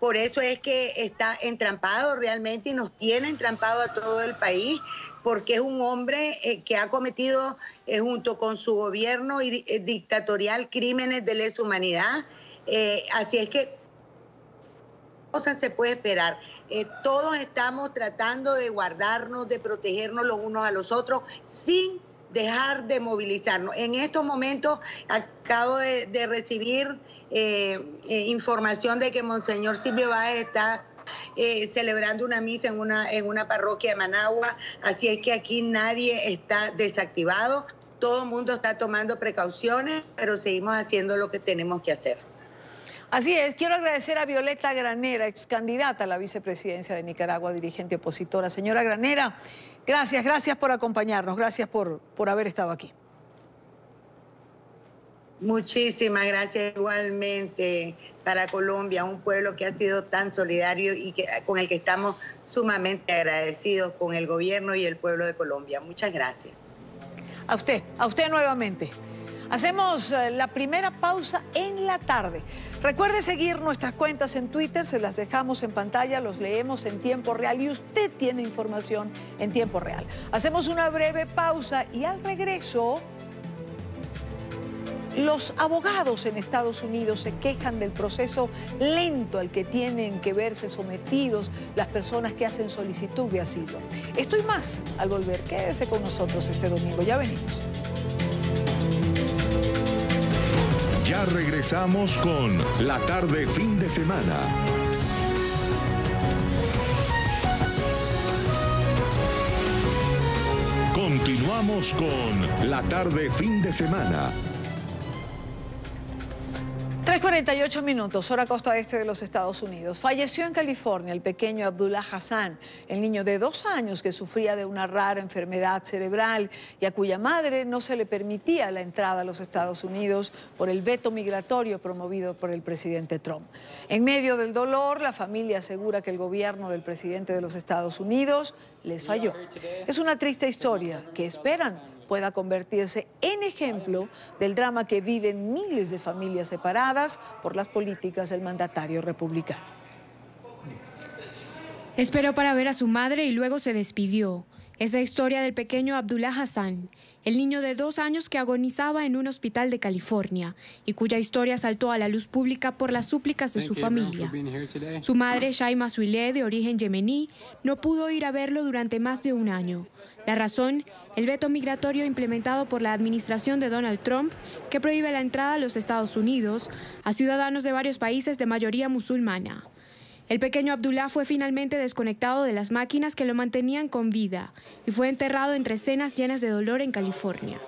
Por eso es que está entrampado realmente y nos tiene entrampado a todo el país, porque es un hombre que ha cometido, junto con su gobierno dictatorial, crímenes de lesa humanidad. Así es que cosas se puede esperar. Todos estamos tratando de guardarnos, de protegernos los unos a los otros, sin dejar de movilizarnos. En estos momentos acabo de recibir información de que Monseñor Silvio Báez está celebrando una misa en una parroquia de Managua, así es que aquí nadie está desactivado, todo el mundo está tomando precauciones, pero seguimos haciendo lo que tenemos que hacer. Así es, quiero agradecer a Violeta Granera, ex candidata a la vicepresidencia de Nicaragua, dirigente opositora. Señora Granera, gracias por acompañarnos, gracias por haber estado aquí. Muchísimas gracias igualmente para Colombia, un pueblo que ha sido tan solidario y con el que estamos sumamente agradecidos con el gobierno y el pueblo de Colombia. Muchas gracias. A usted nuevamente. Hacemos la primera pausa en la tarde. Recuerde seguir nuestras cuentas en Twitter, se las dejamos en pantalla, los leemos en tiempo real y usted tiene información en tiempo real. Hacemos una breve pausa y al regreso, los abogados en Estados Unidos se quejan del proceso lento al que tienen que verse sometidos las personas que hacen solicitud de asilo. Esto y más al volver. Quédese con nosotros este domingo. Ya venimos. Ya regresamos con La Tarde Fin de Semana. Continuamos con La Tarde Fin de Semana. 3:48 minutos, hora costa este de los Estados Unidos. Falleció en California el pequeño Abdullah Hassan, el niño de 2 años que sufría de una rara enfermedad cerebral y a cuya madre no se le permitía la entrada a los Estados Unidos por el veto migratorio promovido por el presidente Trump. En medio del dolor, la familia asegura que el gobierno del presidente de los Estados Unidos les falló. Es una triste historia que esperan pueda convertirse en ejemplo del drama que viven miles de familias separadas por las políticas del mandatario republicano. Esperó para ver a su madre y luego se despidió. Es la historia del pequeño Abdullah Hassan, el niño de 2 años que agonizaba en un hospital de California y cuya historia saltó a la luz pública por las súplicas de su familia. Su madre, Shaima Suileh, de origen yemení, no pudo ir a verlo durante más de 1 año. La razón, el veto migratorio implementado por la administración de Donald Trump, que prohíbe la entrada a los Estados Unidos a ciudadanos de varios países de mayoría musulmana. El pequeño Abdullah fue finalmente desconectado de las máquinas que lo mantenían con vida y fue enterrado entre escenas llenas de dolor en California.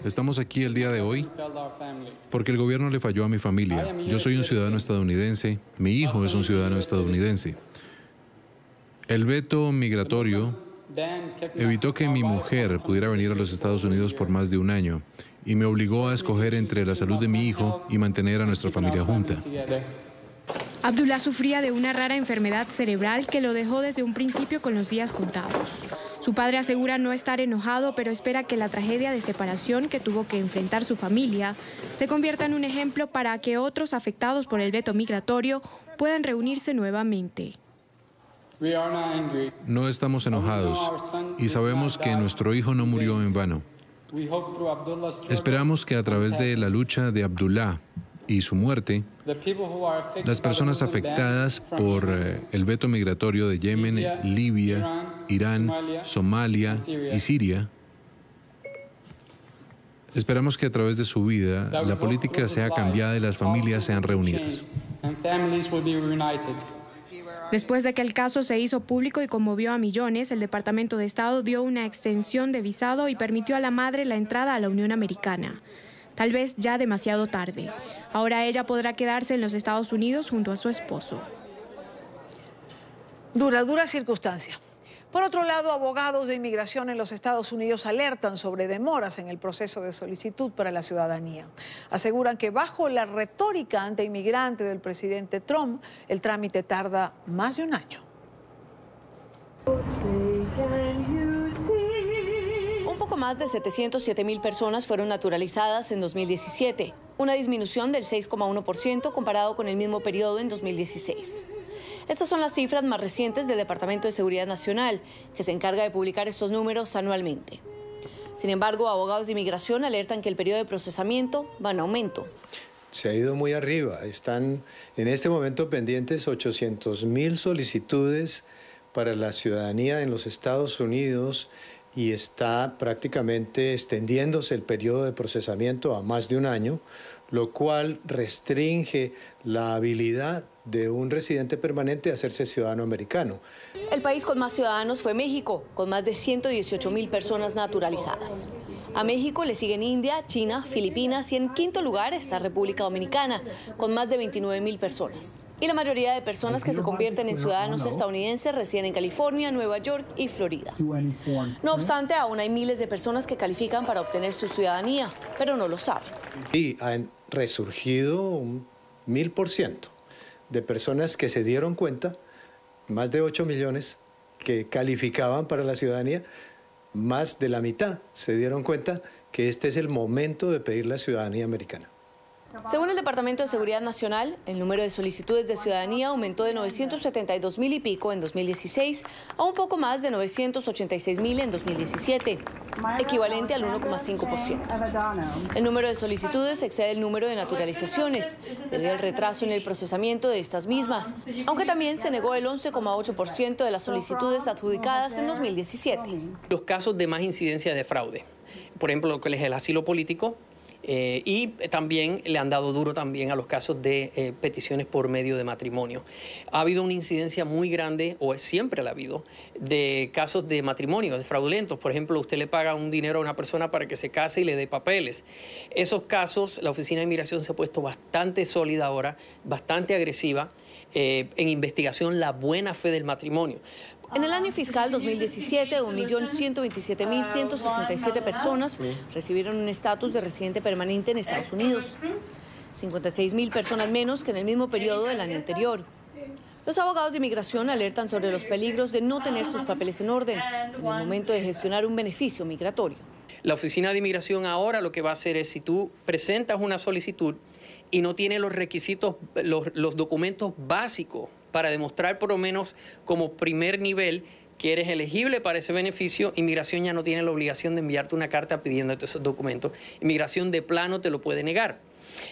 Estamos aquí el día de hoy porque el gobierno le falló a mi familia. Yo soy un ciudadano estadounidense, mi hijo es un ciudadano estadounidense. El veto migratorio evitó que mi mujer pudiera venir a los Estados Unidos por más de 1 año y me obligó a escoger entre la salud de mi hijo y mantener a nuestra familia junta. Abdullah sufría de una rara enfermedad cerebral que lo dejó desde un principio con los días contados. Su padre asegura no estar enojado, pero espera que la tragedia de separación que tuvo que enfrentar su familia se convierta en un ejemplo para que otros afectados por el veto migratorio puedan reunirse nuevamente. No estamos enojados y sabemos que nuestro hijo no murió en vano. Esperamos que a través de la lucha de Abdullah y su muerte, las personas afectadas por el veto migratorio de Yemen, Libia, Irán, Somalia y Siria, esperamos que a través de su vida la política sea cambiada y las familias sean reunidas. Después de que el caso se hizo público y conmovió a millones, el Departamento de Estado dio una extensión de visado y permitió a la madre la entrada a la Unión Americana. Tal vez ya demasiado tarde. Ahora ella podrá quedarse en los Estados Unidos junto a su esposo. Dura circunstancia. Por otro lado, abogados de inmigración en los Estados Unidos alertan sobre demoras en el proceso de solicitud para la ciudadanía. Aseguran que bajo la retórica antiinmigrante del presidente Trump, el trámite tarda más de un año. Un poco más de 707,000 personas fueron naturalizadas en 2017, una disminución del 6,1% comparado con el mismo periodo en 2016. Estas son las cifras más recientes del Departamento de Seguridad Nacional, que se encarga de publicar estos números anualmente. Sin embargo, abogados de inmigración alertan que el periodo de procesamiento va en aumento. Se ha ido muy arriba. Están en este momento pendientes 800,000 solicitudes para la ciudadanía en los Estados Unidos y está prácticamente extendiéndose el periodo de procesamiento a más de un año, lo cual restringe la habilidad de un residente permanente a hacerse ciudadano americano. El país con más ciudadanos fue México, con más de 118,000 personas naturalizadas. A México le siguen India, China, Filipinas y en quinto lugar está República Dominicana, con más de 29,000 personas. Y la mayoría de personas que se convierten en ciudadanos estadounidenses residen en California, Nueva York y Florida. No obstante, aún hay miles de personas que califican para obtener su ciudadanía, pero no lo saben. Y han resurgido un 1000% de personas que se dieron cuenta, más de 8 millones que calificaban para la ciudadanía, más de la mitad se dieron cuenta que este es el momento de pedir la ciudadanía americana. Según el Departamento de Seguridad Nacional, el número de solicitudes de ciudadanía aumentó de 972,000 y pico en 2016 a un poco más de 986,000 en 2017, equivalente al 1,5%. El número de solicitudes excede el número de naturalizaciones, debido al retraso en el procesamiento de estas mismas, aunque también se negó el 11,8% de las solicitudes adjudicadas en 2017. Los casos de más incidencia de fraude, por ejemplo, lo que es el asilo político, y también le han dado duro también a los casos de peticiones por medio de matrimonio. Ha habido una incidencia muy grande, o siempre la ha habido, de casos de matrimonio, de fraudulentos. Por ejemplo, usted le paga un dinero a una persona para que se case y le dé papeles. Esos casos, la Oficina de Inmigración se ha puesto bastante sólida ahora, bastante agresiva, en investigación la buena fe del matrimonio. En el año fiscal 2017, 1.127.167 personas recibieron un estatus de residente permanente en Estados Unidos. 56,000 personas menos que en el mismo periodo del año anterior. Los abogados de inmigración alertan sobre los peligros de no tener sus papeles en orden en el momento de gestionar un beneficio migratorio. La Oficina de Inmigración ahora lo que va a hacer es, si tú presentas una solicitud y no tiene los requisitos, los documentos básicos para demostrar por lo menos como primer nivel que eres elegible para ese beneficio, Inmigración ya no tiene la obligación de enviarte una carta pidiéndote esos documentos. Inmigración de plano te lo puede negar.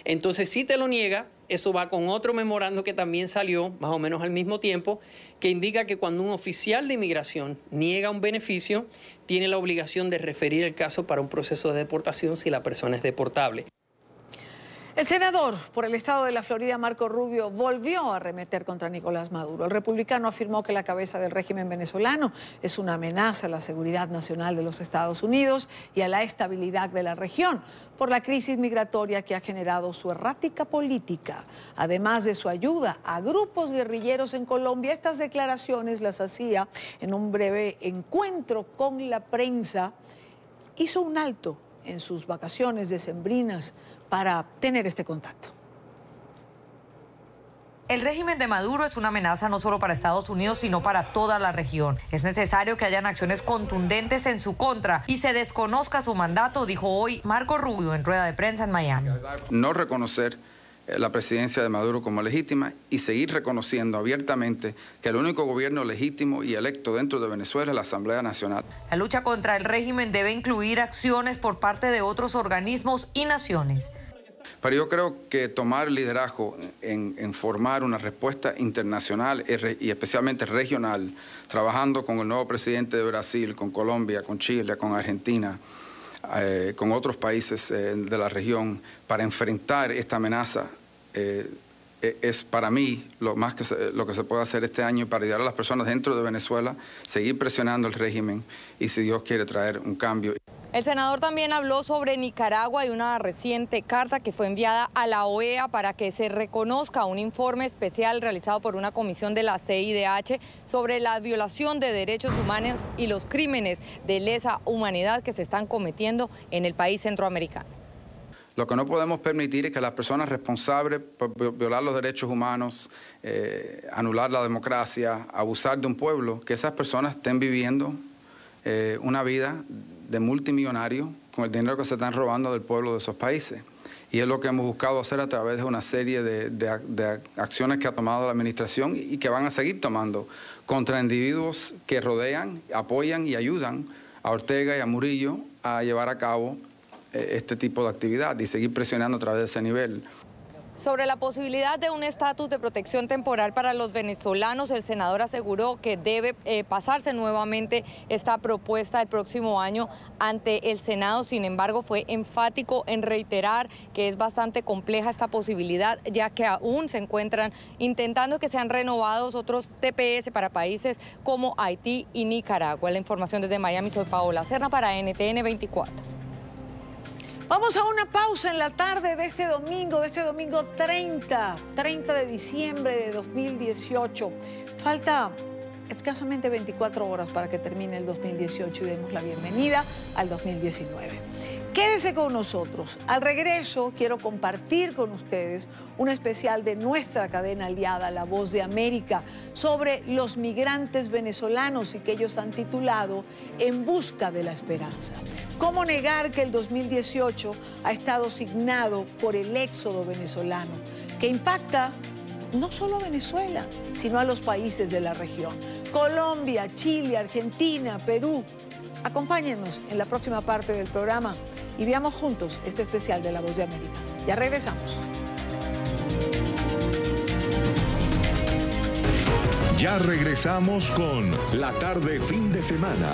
Entonces, si te lo niega, eso va con otro memorando que también salió más o menos al mismo tiempo, que indica que cuando un oficial de inmigración niega un beneficio, tiene la obligación de referir el caso para un proceso de deportación si la persona es deportable. El senador por el estado de la Florida, Marco Rubio, volvió a arremeter contra Nicolás Maduro. El republicano afirmó que la cabeza del régimen venezolano es una amenaza a la seguridad nacional de los Estados Unidos y a la estabilidad de la región por la crisis migratoria que ha generado su errática política. Además de su ayuda a grupos guerrilleros en Colombia, estas declaraciones las hacía en un breve encuentro con la prensa. Hizo un alto en sus vacaciones decembrinas para tener este contacto. El régimen de Maduro es una amenaza no solo para Estados Unidos, sino para toda la región. Es necesario que hayan acciones contundentes en su contra y se desconozca su mandato, dijo hoy Marco Rubio en rueda de prensa en Miami. No reconocer la presidencia de Maduro como legítima y seguir reconociendo abiertamente que el único gobierno legítimo y electo dentro de Venezuela es la Asamblea Nacional. La lucha contra el régimen debe incluir acciones por parte de otros organismos y naciones. Pero yo creo que tomar liderazgo en formar una respuesta internacional y especialmente regional, trabajando con el nuevo presidente de Brasil, con Colombia, con Chile, con Argentina, con otros países de la región, para enfrentar esta amenaza, es para mí lo que se puede hacer este año para ayudar a las personas dentro de Venezuela, seguir presionando el régimen y, si Dios quiere, traer un cambio. El senador también habló sobre Nicaragua y una reciente carta que fue enviada a la OEA para que se reconozca un informe especial realizado por una comisión de la CIDH sobre la violación de derechos humanos y los crímenes de lesa humanidad que se están cometiendo en el país centroamericano. Lo que no podemos permitir es que las personas responsables por violar los derechos humanos, anular la democracia, abusar de un pueblo, que esas personas estén viviendo una vida de multimillonarios con el dinero que se están robando del pueblo de esos países. Y es lo que hemos buscado hacer a través de una serie de acciones que ha tomado la administración y que van a seguir tomando contra individuos que rodean, apoyan y ayudan a Ortega y a Murillo a llevar a cabo este tipo de actividad y seguir presionando a través de ese nivel. Sobre la posibilidad de un estatus de protección temporal para los venezolanos, el senador aseguró que debe pasarse nuevamente esta propuesta el próximo año ante el Senado. Sin embargo, fue enfático en reiterar que es bastante compleja esta posibilidad, ya que aún se encuentran intentando que sean renovados otros TPS para países como Haití y Nicaragua. La información desde Miami, soy Paola Serna para NTN 24. Vamos a una pausa en la tarde de este domingo 30 de diciembre de 2018. Falta escasamente 24 horas para que termine el 2018 y demos la bienvenida al 2019. Quédese con nosotros. Al regreso quiero compartir con ustedes un especial de nuestra cadena aliada, La Voz de América, sobre los migrantes venezolanos y que ellos han titulado En Busca de la Esperanza. ¿Cómo negar que el 2018 ha estado signado por el éxodo venezolano, que impacta no solo a Venezuela, sino a los países de la región? Colombia, Chile, Argentina, Perú. Acompáñenos en la próxima parte del programa y veamos juntos este especial de La Voz de América. Ya regresamos. Ya regresamos con La Tarde Fin de Semana.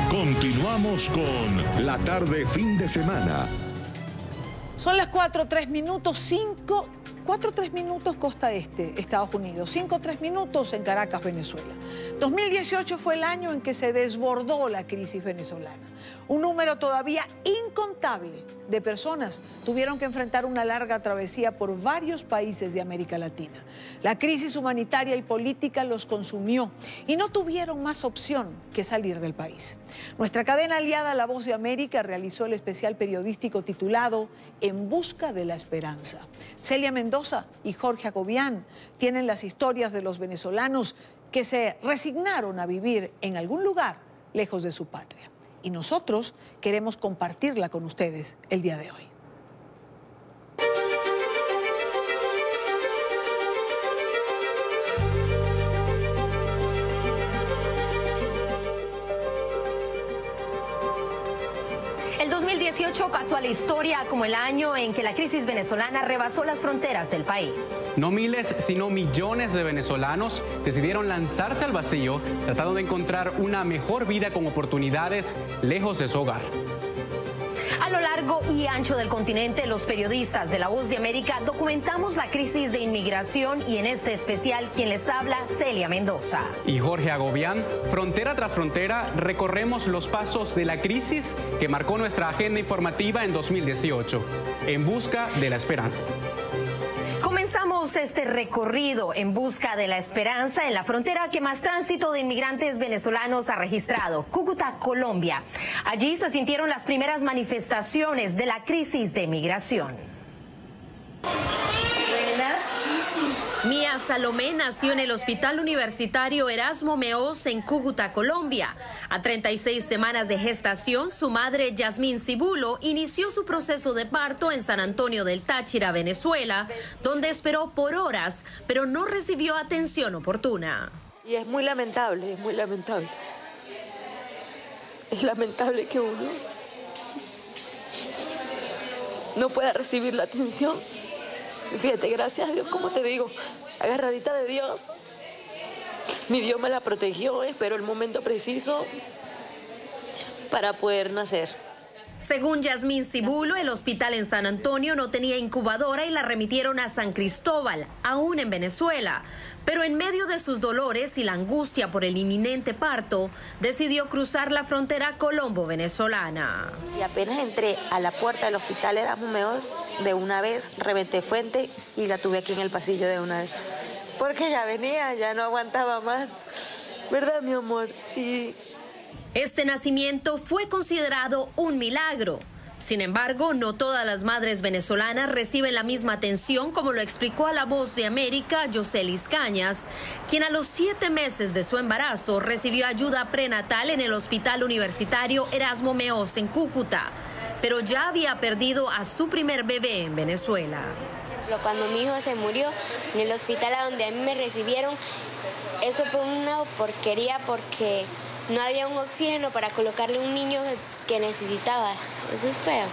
Continuamos con La Tarde Fin de Semana. Son las 4:03 minutos, 4:03 minutos Costa Este, Estados Unidos, 5:03 minutos en Caracas, Venezuela. 2018 fue el año en que se desbordó la crisis venezolana. Un número todavía incontable de personas tuvieron que enfrentar una larga travesía por varios países de América Latina. La crisis humanitaria y política los consumió y no tuvieron más opción que salir del país. Nuestra cadena aliada La Voz de América realizó el especial periodístico titulado En Busca de la Esperanza. Celia Mendoza y Jorge Agobián tienen las historias de los venezolanos que se resignaron a vivir en algún lugar lejos de su patria. Y nosotros queremos compartirla con ustedes el día de hoy. El 2018 pasó a la historia como el año en que la crisis venezolana rebasó las fronteras del país. No miles, sino millones de venezolanos decidieron lanzarse al vacío tratando de encontrar una mejor vida con oportunidades lejos de su hogar. A lo largo y ancho del continente, los periodistas de La Voz de América documentamos la crisis de inmigración y en este especial quien les habla, Celia Mendoza. Y Jorge Agobián, frontera tras frontera, recorremos los pasos de la crisis que marcó nuestra agenda informativa en 2018, en busca de la esperanza. Comenzamos este recorrido en busca de la esperanza en la frontera que más tránsito de inmigrantes venezolanos ha registrado, Cúcuta, Colombia. Allí se sintieron las primeras manifestaciones de la crisis de migración. Buenas. Mía Salomé nació en el Hospital Universitario Erasmo Meós en Cúcuta, Colombia. A 36 semanas de gestación, su madre, Yasmín Cibulo, inició su proceso de parto en San Antonio del Táchira, Venezuela, donde esperó por horas, pero no recibió atención oportuna. Y es muy lamentable, es muy lamentable. Es lamentable que uno no pueda recibir la atención. Fíjate, gracias a Dios, como te digo, agarradita de Dios. Mi Dios me la protegió, espero el momento preciso para poder nacer. Según Yasmín Cibulo, el hospital en San Antonio no tenía incubadora y la remitieron a San Cristóbal, aún en Venezuela. Pero en medio de sus dolores y la angustia por el inminente parto, decidió cruzar la frontera colombo-venezolana. Y apenas entré a la puerta del hospital Erasmo Meós, de una vez reventé fuente y la tuve aquí en el pasillo de una vez. Porque ya venía, ya no aguantaba más. ¿Verdad, mi amor? Sí. Este nacimiento fue considerado un milagro. Sin embargo, no todas las madres venezolanas reciben la misma atención, como lo explicó a La Voz de América Yoselis Cañas, quien a los 7 meses de su embarazo recibió ayuda prenatal en el Hospital Universitario Erasmo Meós en Cúcuta, pero ya había perdido a su primer bebé en Venezuela. Cuando mi hijo se murió, en el hospital a donde a mí me recibieron, eso fue una porquería porque no había un oxígeno para colocarle a un niño que necesitaba. Eso es feo.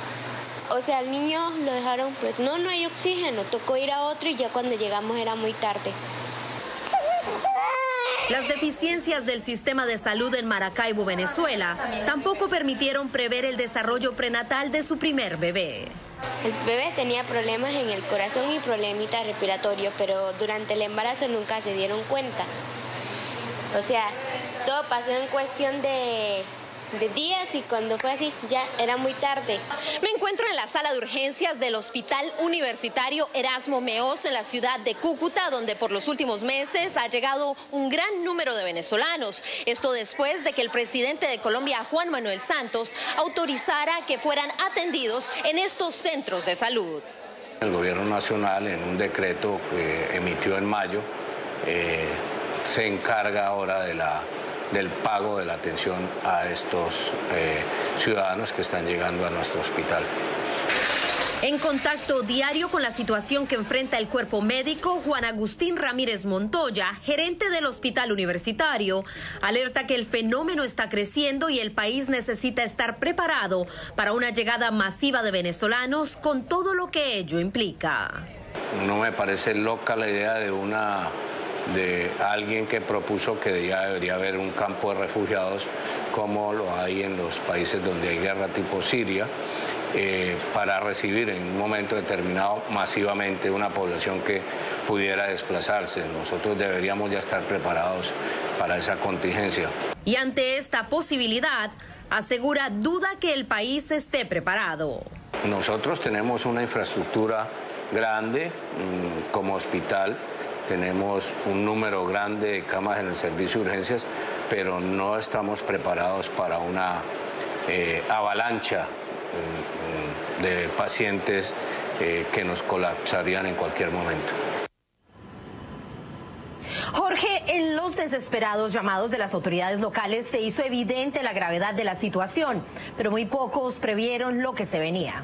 O sea, al niño lo dejaron, pues no hay oxígeno, tocó ir a otro y ya cuando llegamos era muy tarde. Las deficiencias del sistema de salud en Maracaibo, Venezuela, tampoco permitieron prever el desarrollo prenatal de su primer bebé. El bebé tenía problemas en el corazón y problemitas respiratorios, pero durante el embarazo nunca se dieron cuenta. O sea, todo pasó en cuestión de días y cuando fue así ya era muy tarde. Me encuentro en la sala de urgencias del Hospital Universitario Erasmo Meós en la ciudad de Cúcuta, donde por los últimos meses ha llegado un gran número de venezolanos. Esto después de que el presidente de Colombia, Juan Manuel Santos, autorizara que fueran atendidos en estos centros de salud. El gobierno nacional, en un decreto que emitió en mayo, se encarga ahora del pago de la atención a estos ciudadanos que están llegando a nuestro hospital. En contacto diario con la situación que enfrenta el cuerpo médico, Juan Agustín Ramírez Montoya, gerente del Hospital Universitario, alerta que el fenómeno está creciendo y el país necesita estar preparado para una llegada masiva de venezolanos con todo lo que ello implica. No me parece loca la idea de alguien que propuso que ya debería haber un campo de refugiados como lo hay en los países donde hay guerra tipo Siria, para recibir en un momento determinado masivamente una población que pudiera desplazarse. Nosotros deberíamos ya estar preparados para esa contingencia. Y ante esta posibilidad, asegura, duda que el país esté preparado. Nosotros tenemos una infraestructura grande como hospital. Tenemos un número grande de camas en el servicio de urgencias, pero no estamos preparados para una avalancha de pacientes que nos colapsarían en cualquier momento. Jorge, en los desesperados llamados de las autoridades locales se hizo evidente la gravedad de la situación, pero muy pocos previeron lo que se venía.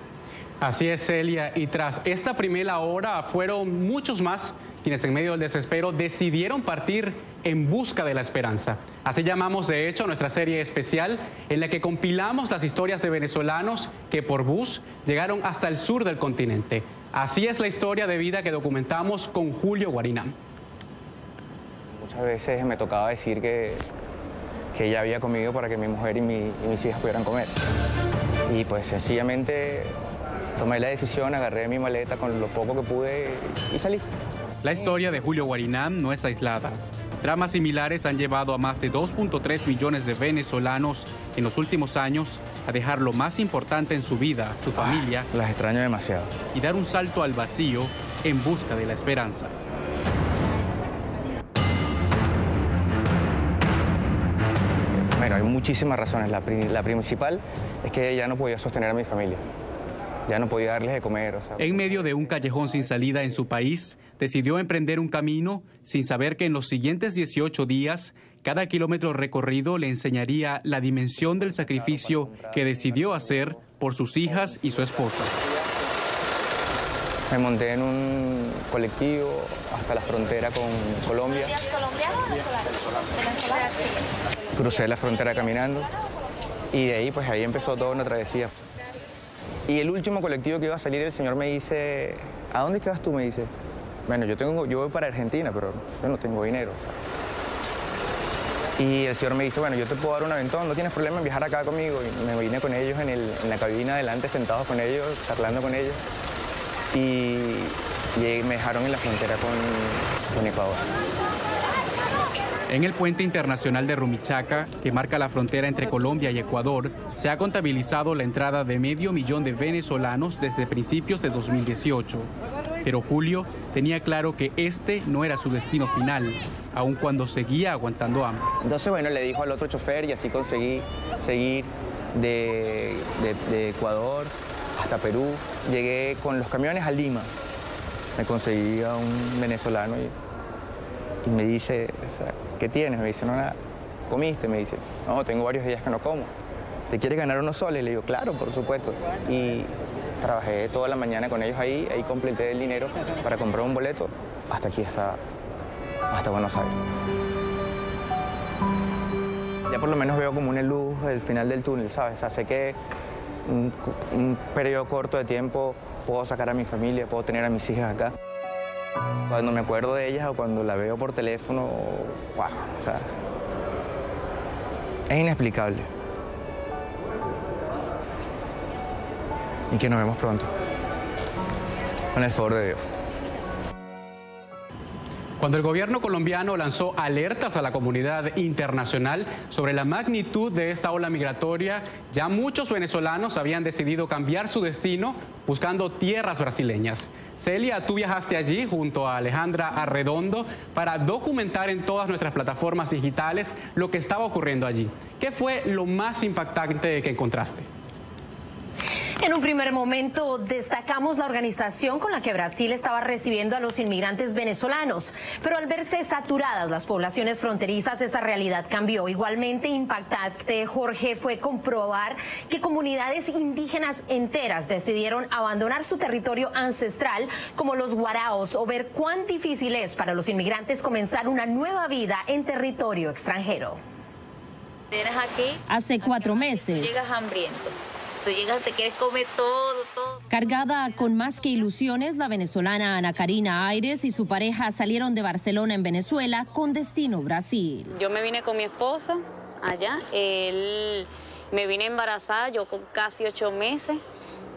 Así es, Celia, y tras esta primera hora fueron muchos más quienes en medio del desespero decidieron partir en busca de la esperanza. Así llamamos de hecho a nuestra serie especial en la que compilamos las historias de venezolanos que por bus llegaron hasta el sur del continente. Así es la historia de vida que documentamos con Julio Guarinam. Muchas veces me tocaba decir que ella había comido para que mi mujer y mis hijas pudieran comer. Y pues sencillamente tomé la decisión, agarré mi maleta con lo poco que pude y salí. La historia de Julio Guarinam no es aislada. Dramas similares han llevado a más de 2.3 millones de venezolanos en los últimos años a dejar lo más importante en su vida, su familia. Las extraño demasiado. Y dar un salto al vacío en busca de la esperanza. Bueno, hay muchísimas razones. La principal es que ya no podía sostener a mi familia. ya no podía darles de comer. En medio de un callejón sin salida en su país, decidió emprender un camino sin saber que en los siguientes 18 días, cada kilómetro recorrido le enseñaría la dimensión del sacrificio que decidió hacer por sus hijas y su esposa. Me monté en un colectivo hasta la frontera con Colombia. ¿Colombiano o venezolano? Crucé la frontera caminando y de ahí, pues ahí empezó toda una travesía. Y el último colectivo que iba a salir, el señor me dice, ¿a dónde es que vas tú? Me dice, bueno, yo voy para Argentina, pero yo no tengo dinero. Y el señor me dice, bueno, yo te puedo dar un aventón, no tienes problema en viajar acá conmigo. Y me vine con ellos en la cabina adelante, sentados con ellos, charlando con ellos. Y me dejaron en la frontera con Ecuador. En el puente internacional de Rumichaca, que marca la frontera entre Colombia y Ecuador, se ha contabilizado la entrada de 500.000 de venezolanos desde principios de 2018. Pero Julio tenía claro que este no era su destino final, aun cuando seguía aguantando hambre. Entonces, bueno, le dijo al otro chofer y así conseguí seguir de Ecuador hasta Perú. Llegué con los camiones a Lima. Me conseguí a un venezolano y me dice, ¿qué tienes? Me dice, no, nada. ¿Comiste? Me dice, no, tengo varios días que no como. ¿Te quieres ganar unos soles? Le digo, claro, por supuesto. Y trabajé toda la mañana con ellos ahí completé el dinero para comprar un boleto hasta aquí, hasta Buenos Aires. Ya por lo menos veo como una luz al final del túnel, ¿sabes? O sea, sé que un periodo corto de tiempo puedo sacar a mi familia, puedo tener a mis hijas acá. Cuando me acuerdo de ellas o cuando la veo por teléfono, wow, o sea, es inexplicable. Y que nos vemos pronto. Con el favor de Dios. Cuando el gobierno colombiano lanzó alertas a la comunidad internacional sobre la magnitud de esta ola migratoria, ya muchos venezolanos habían decidido cambiar su destino buscando tierras brasileñas. Celia, tú viajaste allí junto a Alejandra Arredondo para documentar en todas nuestras plataformas digitales lo que estaba ocurriendo allí. ¿Qué fue lo más impactante que encontraste? En un primer momento destacamos la organización con la que Brasil estaba recibiendo a los inmigrantes venezolanos, pero al verse saturadas las poblaciones fronterizas, esa realidad cambió. Igualmente impactante, Jorge, fue comprobar que comunidades indígenas enteras decidieron abandonar su territorio ancestral, como los guaraos, o ver cuán difícil es para los inmigrantes comenzar una nueva vida en territorio extranjero. Vienes aquí hace 4 meses. Tú llegas hambriento. Tú llegas, te quieres comer todo. Cargada con más que ilusiones, la venezolana Ana Karina Aires y su pareja salieron de Barcelona, en Venezuela, con destino Brasil. Yo me vine con mi esposo allá. Me vine embarazada, yo con casi 8 meses,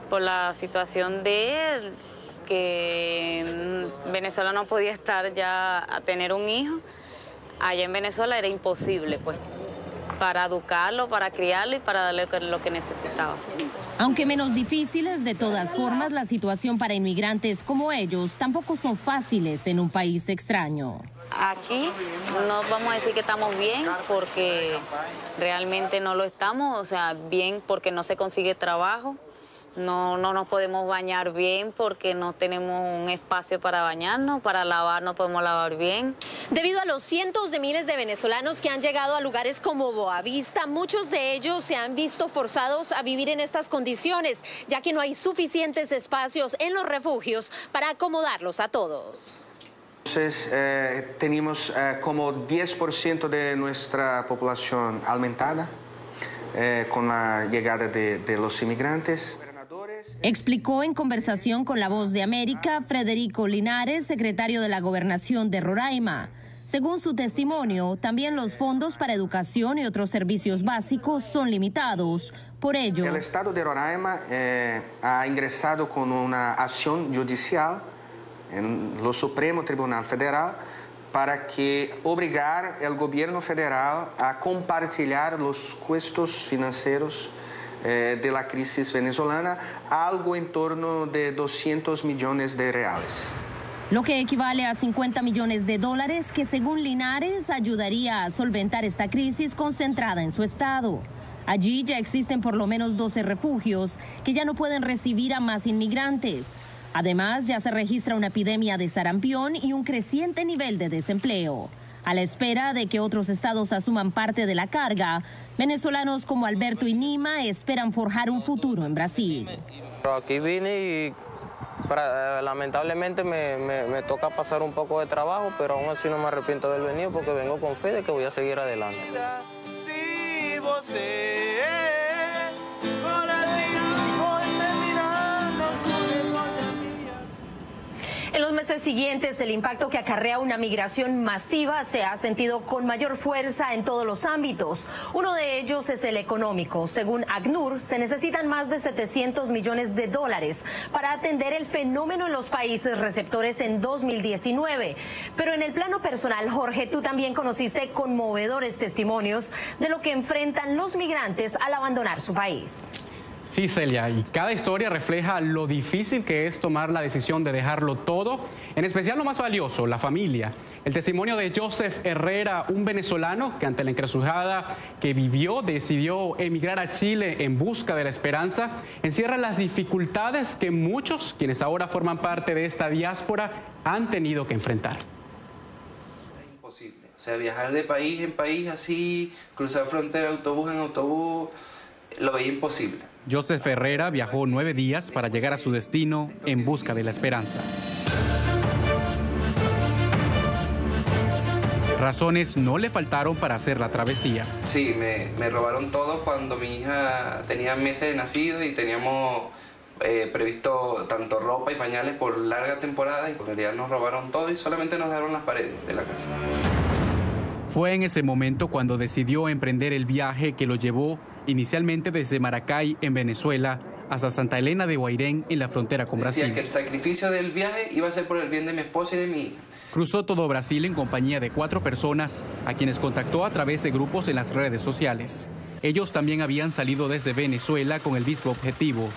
por la situación de él, que en Venezuela no podía estar ya a tener un hijo. Allá en Venezuela era imposible, pues, para educarlo, para criarlo y para darle lo que necesitaba. Aunque menos difíciles, de todas formas, la situación para inmigrantes como ellos tampoco son fáciles en un país extraño. Aquí no vamos a decir que estamos bien, porque realmente no lo estamos, o sea, bien porque no se consigue trabajo. No nos podemos bañar bien porque no tenemos un espacio para bañarnos, para lavar no podemos lavar bien. Debido a los cientos de miles de venezolanos que han llegado a lugares como Boavista, muchos de ellos se han visto forzados a vivir en estas condiciones, ya que no hay suficientes espacios en los refugios para acomodarlos a todos. Entonces, tenemos como 10% de nuestra población aumentada con la llegada de los inmigrantes. Explicó en conversación con La Voz de América Frederico Linares, secretario de la Gobernación de Roraima. Según su testimonio, también los fondos para educación y otros servicios básicos son limitados. Por ello, el Estado de Roraima ha ingresado con una acción judicial en el Supremo Tribunal Federal para que obligar al gobierno federal a compartir los costos financieros de la crisis venezolana, algo en torno de 200 millones de reales. Lo que equivale a 50 millones de dólares que, según Linares, ayudaría a solventar esta crisis concentrada en su estado. Allí ya existen por lo menos 12 refugios que ya no pueden recibir a más inmigrantes. Además, ya se registra una epidemia de sarampión y un creciente nivel de desempleo. A la espera de que otros estados asuman parte de la carga, venezolanos como Alberto y Nima esperan forjar un futuro en Brasil. Aquí vine y lamentablemente me toca pasar un poco de trabajo, pero aún así no me arrepiento de haber venido porque vengo con fe de que voy a seguir adelante. En los meses siguientes, el impacto que acarrea una migración masiva se ha sentido con mayor fuerza en todos los ámbitos. Uno de ellos es el económico. Según ACNUR, se necesitan más de 700 millones de dólares para atender el fenómeno en los países receptores en 2019. Pero en el plano personal, Jorge, tú también conociste conmovedores testimonios de lo que enfrentan los migrantes al abandonar su país. Sí, Celia, y cada historia refleja lo difícil que es tomar la decisión de dejarlo todo, en especial lo más valioso, la familia. El testimonio de Joseph Herrera, un venezolano que ante la encrucijada que vivió decidió emigrar a Chile en busca de la esperanza, encierra las dificultades que muchos, quienes ahora forman parte de esta diáspora, han tenido que enfrentar. Es imposible, o sea, viajar de país en país así, cruzar frontera autobús en autobús, lo veía imposible. Joseph Herrera viajó 9 días para llegar a su destino en busca de la esperanza. Razones no le faltaron para hacer la travesía. Sí, me robaron todo cuando mi hija tenía meses de nacido y teníamos previsto tanto ropa y pañales por larga temporada y en realidad nos robaron todo y solamente nos dejaron las paredes de la casa. Fue en ese momento cuando decidió emprender el viaje que lo llevó inicialmente desde Maracay, en Venezuela, hasta Santa Elena de Guairén, en la frontera con Brasil. Decía que el sacrificio del viaje iba a ser por el bien de mi esposa y de mi hija. Cruzó todo Brasil en compañía de 4 personas, a quienes contactó a través de grupos en las redes sociales. Ellos también habían salido desde Venezuela con el mismo objetivo.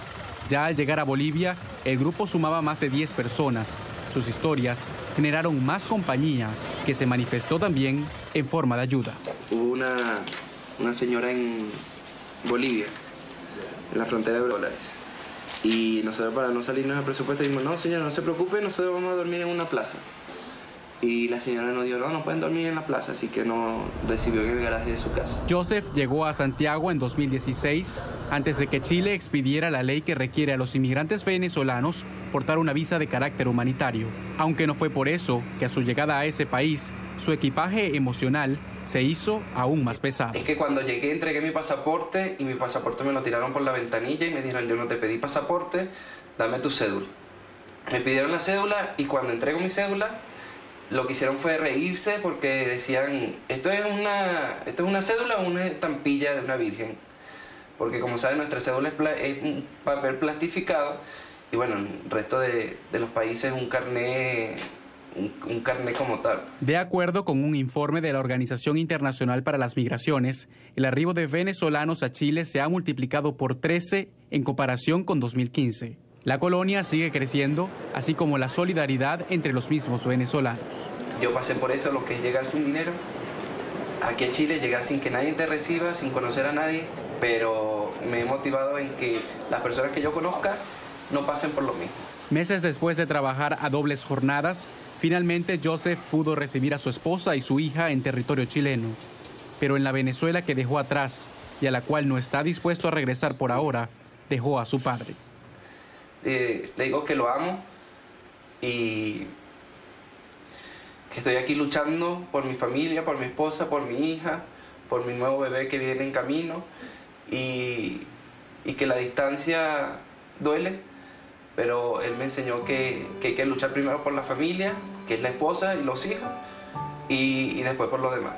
Ya al llegar a Bolivia, el grupo sumaba más de 10 personas. Sus historias generaron más compañía, que se manifestó también en forma de ayuda. Hubo una señora en Bolivia, en la frontera de dólares. Y nosotros, para no salirnos del presupuesto, dijimos, no señora, no se preocupe, nosotros vamos a dormir en una plaza. Y la señora nos dijo, no pueden dormir en la plaza, así que nos recibió en el garaje de su casa. Joseph llegó a Santiago en 2016, antes de que Chile expidiera la ley que requiere a los inmigrantes venezolanos portar una visa de carácter humanitario. Aunque no fue por eso que a su llegada a ese país, su equipaje emocional se hizo aún más pesado. Es que cuando llegué entregué mi pasaporte y mi pasaporte me lo tiraron por la ventanilla y me dijeron, yo no te pedí pasaporte, dame tu cédula. Me pidieron la cédula y cuando entrego mi cédula, lo que hicieron fue reírse porque decían, ¿esto es una cédula o una estampilla de una virgen? Porque como saben, nuestra cédula es un papel plastificado y bueno, en el resto de los países un carné como tal. De acuerdo con un informe de la Organización Internacional para las Migraciones, el arribo de venezolanos a Chile se ha multiplicado por 13 en comparación con 2015. La colonia sigue creciendo, así como la solidaridad entre los mismos venezolanos. Yo pasé por eso, lo que es llegar sin dinero. Aquí a Chile, llegar sin que nadie te reciba, sin conocer a nadie, pero me he motivado en que las personas que yo conozca no pasen por lo mismo. Meses después de trabajar a dobles jornadas, finalmente Joseph pudo recibir a su esposa y su hija en territorio chileno. Pero en la Venezuela que dejó atrás y a la cual no está dispuesto a regresar por ahora, dejó a su padre. Le digo que lo amo y que estoy aquí luchando por mi familia, por mi esposa, por mi hija, por mi nuevo bebé que viene en camino y que la distancia duele, pero él me enseñó que hay que luchar primero por la familia, que es la esposa y los hijos, y después por los demás.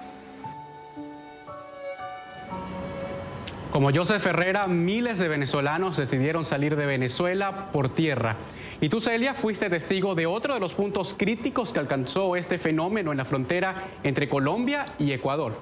Como Joseph Herrera, miles de venezolanos decidieron salir de Venezuela por tierra. Y tú, Celia, fuiste testigo de otro de los puntos críticos que alcanzó este fenómeno en la frontera entre Colombia y Ecuador.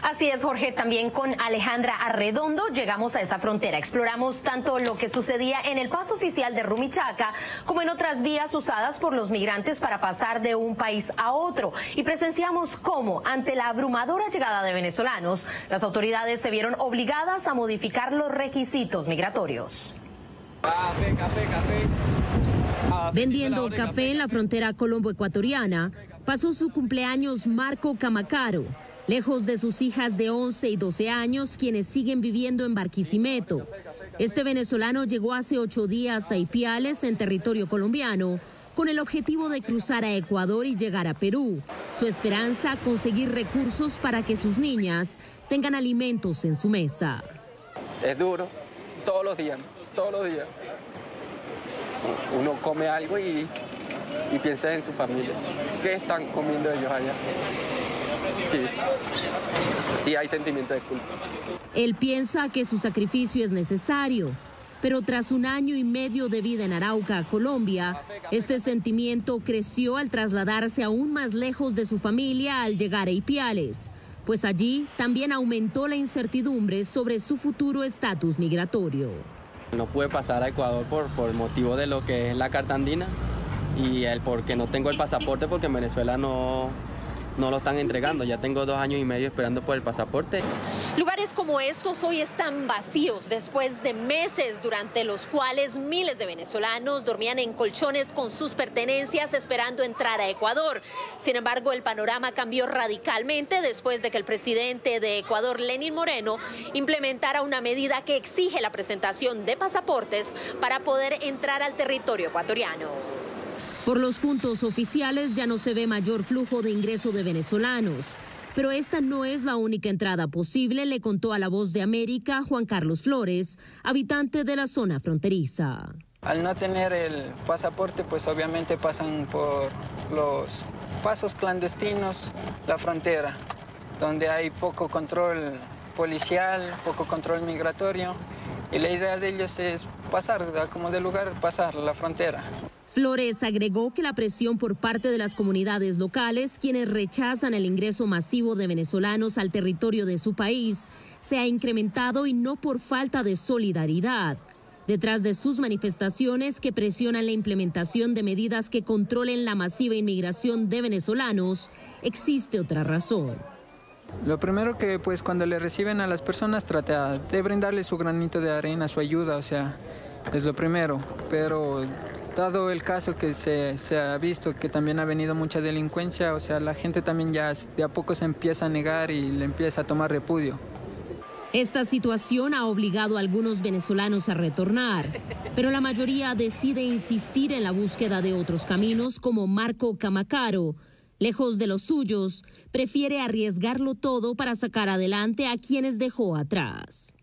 Así es, Jorge, también con Alejandra Arredondo llegamos a esa frontera. Exploramos tanto lo que sucedía en el paso oficial de Rumichaca como en otras vías usadas por los migrantes para pasar de un país a otro. Y presenciamos cómo, ante la abrumadora llegada de venezolanos, las autoridades se vieron obligadas a modificar los requisitos migratorios. Vendiendo café en la frontera colombo-ecuatoriana, pasó su cumpleaños Marco Camacaro, lejos de sus hijas de 11 y 12 años, quienes siguen viviendo en Barquisimeto. Este venezolano llegó hace 8 días a Ipiales, en territorio colombiano, con el objetivo de cruzar a Ecuador y llegar a Perú. Su esperanza, conseguir recursos para que sus niñas tengan alimentos en su mesa. Es duro, todos los días. Uno come algo y piensa en su familia. ¿Qué están comiendo ellos allá? Sí, hay sentimiento de culpa. Él piensa que su sacrificio es necesario, pero tras 1 año y medio de vida en Arauca, Colombia, este sentimiento creció al trasladarse aún más lejos de su familia al llegar a Ipiales, pues allí también aumentó la incertidumbre sobre su futuro estatus migratorio. No pude pasar a Ecuador por motivo de lo que es la carta andina y el porque no tengo el pasaporte, porque en Venezuela no lo están entregando. Ya tengo 2 años y medio esperando por el pasaporte. Lugares como estos hoy están vacíos después de meses durante los cuales miles de venezolanos dormían en colchones con sus pertenencias esperando entrar a Ecuador. Sin embargo, el panorama cambió radicalmente después de que el presidente de Ecuador, Lenín Moreno, implementara una medida que exige la presentación de pasaportes para poder entrar al territorio ecuatoriano. Por los puntos oficiales ya no se ve mayor flujo de ingreso de venezolanos. Pero esta no es la única entrada posible, le contó a La Voz de América Juan Carlos Flores, habitante de la zona fronteriza. Al no tener el pasaporte, pues obviamente pasan por los pasos clandestinos, la frontera, donde hay poco control policial, poco control migratorio. Y la idea de ellos es pasar, como de lugar, pasar la frontera. Flores agregó que la presión por parte de las comunidades locales, quienes rechazan el ingreso masivo de venezolanos al territorio de su país, se ha incrementado y no por falta de solidaridad. Detrás de sus manifestaciones que presionan la implementación de medidas que controlen la masiva inmigración de venezolanos, existe otra razón. Lo primero que pues cuando le reciben a las personas trata de brindarle su granito de arena, su ayuda, o sea, es lo primero, pero dado el caso que se ha visto que también ha venido mucha delincuencia, o sea, la gente también ya de a poco se empieza a negar y le empieza a tomar repudio. Esta situación ha obligado a algunos venezolanos a retornar, pero la mayoría decide insistir en la búsqueda de otros caminos, como Marco Camacaro. Lejos de los suyos, prefiere arriesgarlo todo para sacar adelante a quienes dejó atrás.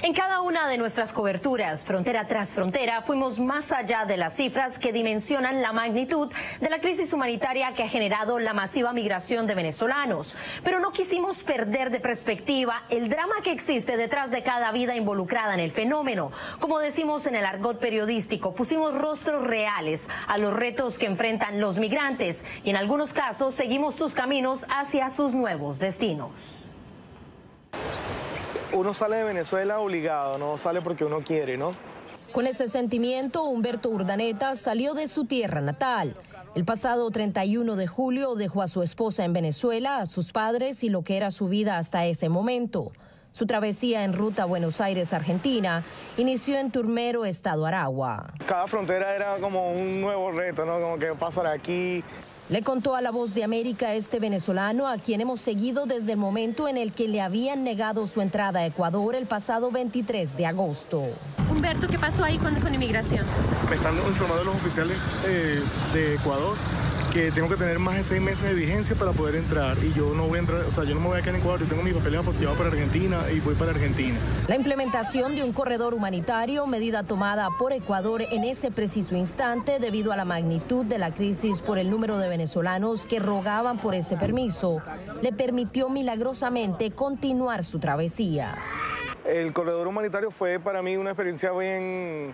En cada una de nuestras coberturas, frontera tras frontera, fuimos más allá de las cifras que dimensionan la magnitud de la crisis humanitaria que ha generado la masiva migración de venezolanos. Pero no quisimos perder de perspectiva el drama que existe detrás de cada vida involucrada en el fenómeno. Como decimos en el argot periodístico, pusimos rostros reales a los retos que enfrentan los migrantes y en algunos casos seguimos sus caminos hacia sus nuevos destinos. Uno sale de Venezuela obligado, no sale porque uno quiere, ¿no? Con ese sentimiento, Humberto Urdaneta salió de su tierra natal. El pasado 31 de julio dejó a su esposa en Venezuela, a sus padres y lo que era su vida hasta ese momento. Su travesía en ruta a Buenos Aires, Argentina, inició en Turmero, estado Aragua. Cada frontera era como un nuevo reto, ¿no? Como que pasar aquí. Le contó a La Voz de América este venezolano, a quien hemos seguido desde el momento en el que le habían negado su entrada a Ecuador el pasado 23 de agosto. Humberto, ¿qué pasó ahí con inmigración? Me están informando los oficiales de Ecuador que tengo que tener más de 6 meses de vigencia para poder entrar y yo no voy a entrar, o sea, yo no me voy a quedar en Ecuador, yo tengo mis papeles aportados para Argentina y voy para Argentina. La implementación de un corredor humanitario, medida tomada por Ecuador en ese preciso instante debido a la magnitud de la crisis por el número de venezolanos que rogaban por ese permiso, le permitió milagrosamente continuar su travesía. El corredor humanitario fue para mí una experiencia bien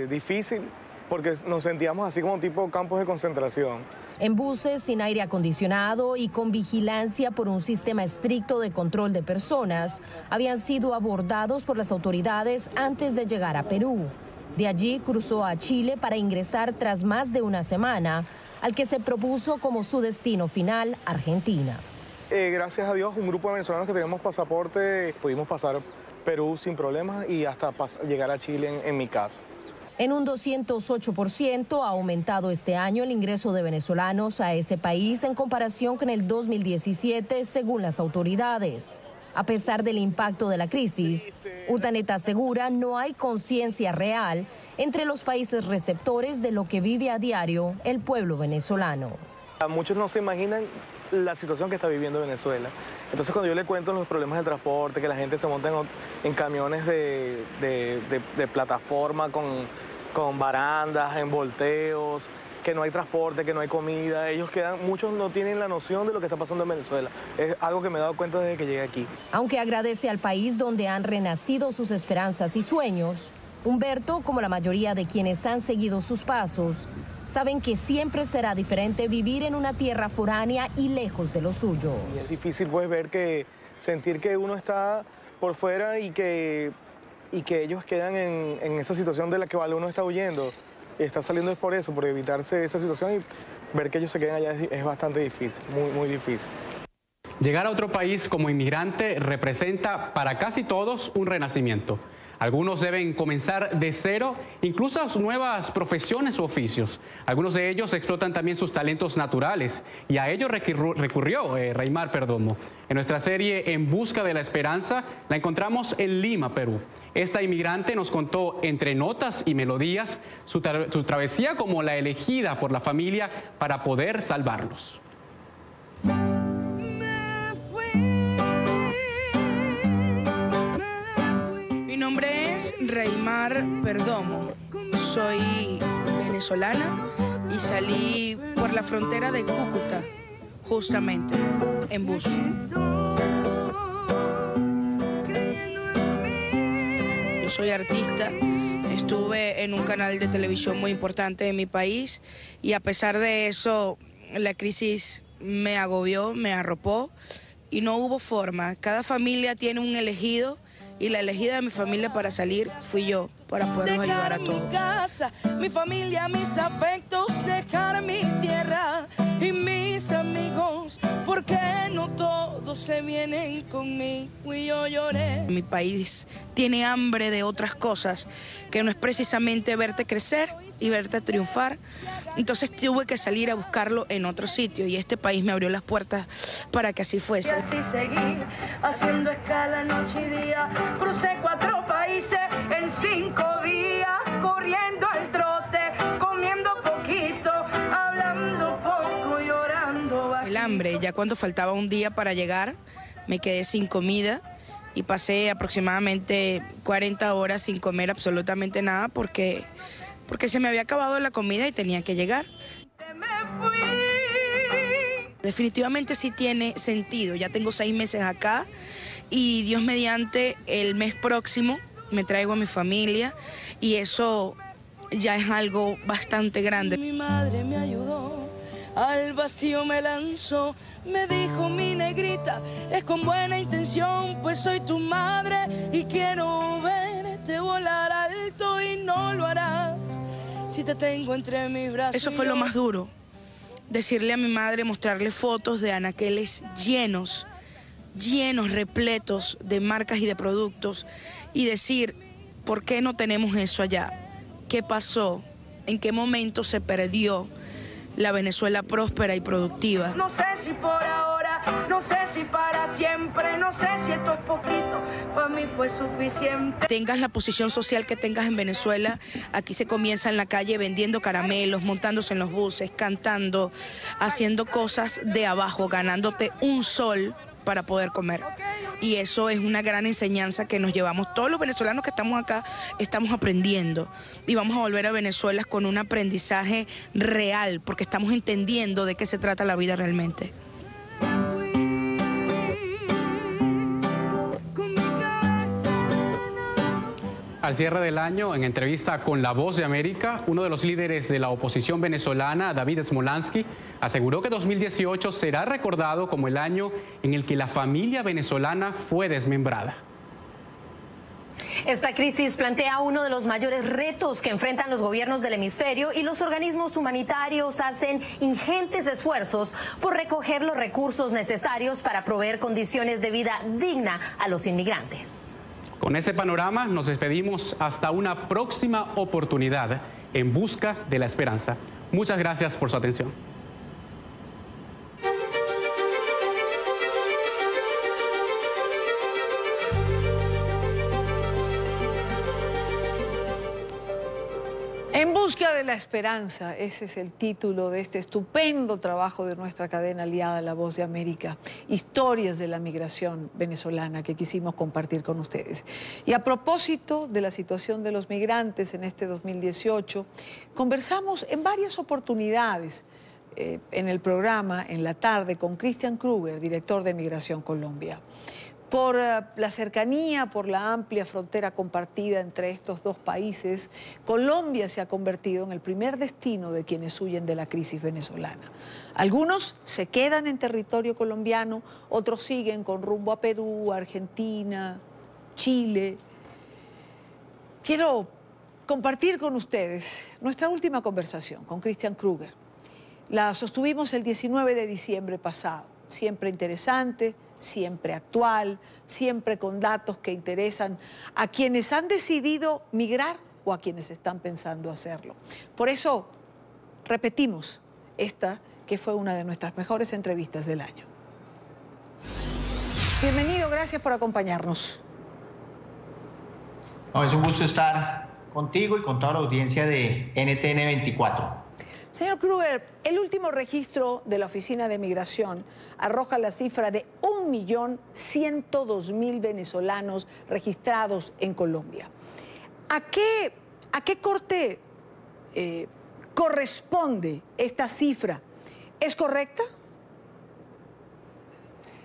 difícil, porque nos sentíamos así como tipo campos de concentración. En buses sin aire acondicionado y con vigilancia por un sistema estricto de control de personas, habían sido abordados por las autoridades antes de llegar a Perú. De allí cruzó a Chile para ingresar tras más de una semana, al que se propuso como su destino final, Argentina. Gracias a Dios, un grupo de venezolanos que teníamos pasaporte, pudimos pasar Perú sin problemas y hasta llegar a Chile en mi caso. En un 208% ha aumentado este año el ingreso de venezolanos a ese país en comparación con el 2017, según las autoridades. A pesar del impacto de la crisis, Urdaneta asegura no hay conciencia real entre los países receptores de lo que vive a diario el pueblo venezolano. Muchos no se imaginan la situación que está viviendo Venezuela. Entonces, cuando yo le cuento los problemas del transporte, que la gente se monta en camiones de plataforma con barandas, en volteos, que no hay transporte, que no hay comida, muchos no tienen la noción de lo que está pasando en Venezuela. Es algo que me he dado cuenta desde que llegué aquí. Aunque agradece al país donde han renacido sus esperanzas y sueños, Humberto, como la mayoría de quienes han seguido sus pasos, saben que siempre será diferente vivir en una tierra foránea y lejos de lo suyo. Y es difícil pues sentir que uno está por fuera y que ellos quedan en esa situación de la que uno está huyendo. Y está saliendo es por eso, por evitarse esa situación, y ver que ellos se queden allá es bastante difícil, muy, muy difícil. Llegar a otro país como inmigrante representa para casi todos un renacimiento. Algunos deben comenzar de cero, incluso nuevas profesiones u oficios. Algunos de ellos explotan también sus talentos naturales y a ello recurrió Reymar Perdomo. En nuestra serie En Busca de la Esperanza la encontramos en Lima, Perú. Esta inmigrante nos contó entre notas y melodías su travesía como la elegida por la familia para poder salvarlos. Mi nombre es Reymar Perdomo, soy venezolana y salí por la frontera de Cúcuta, justamente, en bus. Yo soy artista, estuve en un canal de televisión muy importante de mi país y a pesar de eso, la crisis me agobió, me arropó y no hubo forma. Cada familia tiene un elegido. Y la elegida de mi familia para salir fui yo, para podernos ayudar a todos. Mi casa, mi familia, mis afectos, dejar mi tierra y mis amigos, porque no todos se vienen conmigo y yo lloré. Mi país tiene hambre de otras cosas, que no es precisamente verte crecer y verte triunfar. Entonces tuve que salir a buscarlo en otro sitio y este país me abrió las puertas para que así fuese. Y así seguí, haciendo escala noche y día, crucé 4 países en 5 días, corriendo al trote, comiendo poquito, hablando poco, llorando bajito. El hambre, ya cuando faltaba un día para llegar, me quedé sin comida y pasé aproximadamente 40 horas sin comer absolutamente nada porque se me había acabado la comida y tenía que llegar. Definitivamente sí tiene sentido. Ya tengo 6 meses acá y Dios mediante el mes próximo me traigo a mi familia y eso ya es algo bastante grande. Mi madre me ayudó, al vacío me lanzó, me dijo mi negrita, es con buena intención, pues soy tu madre y quiero verte volar alto y no lo harás si te tengo entre mis brazos. Eso fue lo más duro, decirle a mi madre, mostrarle fotos de anaqueles llenos, repletos de marcas y de productos y decir, ¿por qué no tenemos eso allá? ¿Qué pasó? ¿En qué momento se perdió la Venezuela próspera y productiva? No sé si por ahora, no sé si para siempre, no sé si esto es poquito, para mí fue suficiente. Tengas la posición social que tengas en Venezuela, aquí se comienza en la calle vendiendo caramelos, montándose en los buses, cantando, haciendo cosas de abajo, ganándote un sol para poder comer. Y eso es una gran enseñanza que nos llevamos. Todos los venezolanos que estamos acá estamos aprendiendo y vamos a volver a Venezuela con un aprendizaje real porque estamos entendiendo de qué se trata la vida realmente. al cierre del año, en entrevista con La Voz de América, uno de los líderes de la oposición venezolana, David Smolansky, aseguró que 2018 será recordado como el año en el que la familia venezolana fue desmembrada. Esta crisis plantea uno de los mayores retos que enfrentan los gobiernos del hemisferio y los organismos humanitarios hacen ingentes esfuerzos por recoger los recursos necesarios para proveer condiciones de vida digna a los inmigrantes. Con ese panorama nos despedimos hasta una próxima oportunidad en busca de la esperanza. Muchas gracias por su atención. En busca de la esperanza, ese es el título de este estupendo trabajo de nuestra cadena aliada La Voz de América, historias de la migración venezolana que quisimos compartir con ustedes. Y a propósito de la situación de los migrantes en este 2018, conversamos en varias oportunidades en el programa, en la tarde, con Christian Kruger, director de Migración Colombia. Por la cercanía, por la amplia frontera compartida entre estos dos países, Colombia se ha convertido en el primer destino de quienes huyen de la crisis venezolana. Algunos se quedan en territorio colombiano, otros siguen con rumbo a Perú, Argentina, Chile. Quiero compartir con ustedes nuestra última conversación con Christian Kruger. La sostuvimos el 19 de diciembre pasado, siempre interesante, siempre actual, siempre con datos que interesan a quienes han decidido migrar o a quienes están pensando hacerlo. Por eso repetimos esta, que fue una de nuestras mejores entrevistas del año. Bienvenido, gracias por acompañarnos. No, es un gusto estar contigo y con toda la audiencia de NTN 24. Señor Kruger, el último registro de la Oficina de Migración arroja la cifra de 1.102.000 venezolanos registrados en Colombia. ¿A qué corte corresponde esta cifra? ¿Es correcta?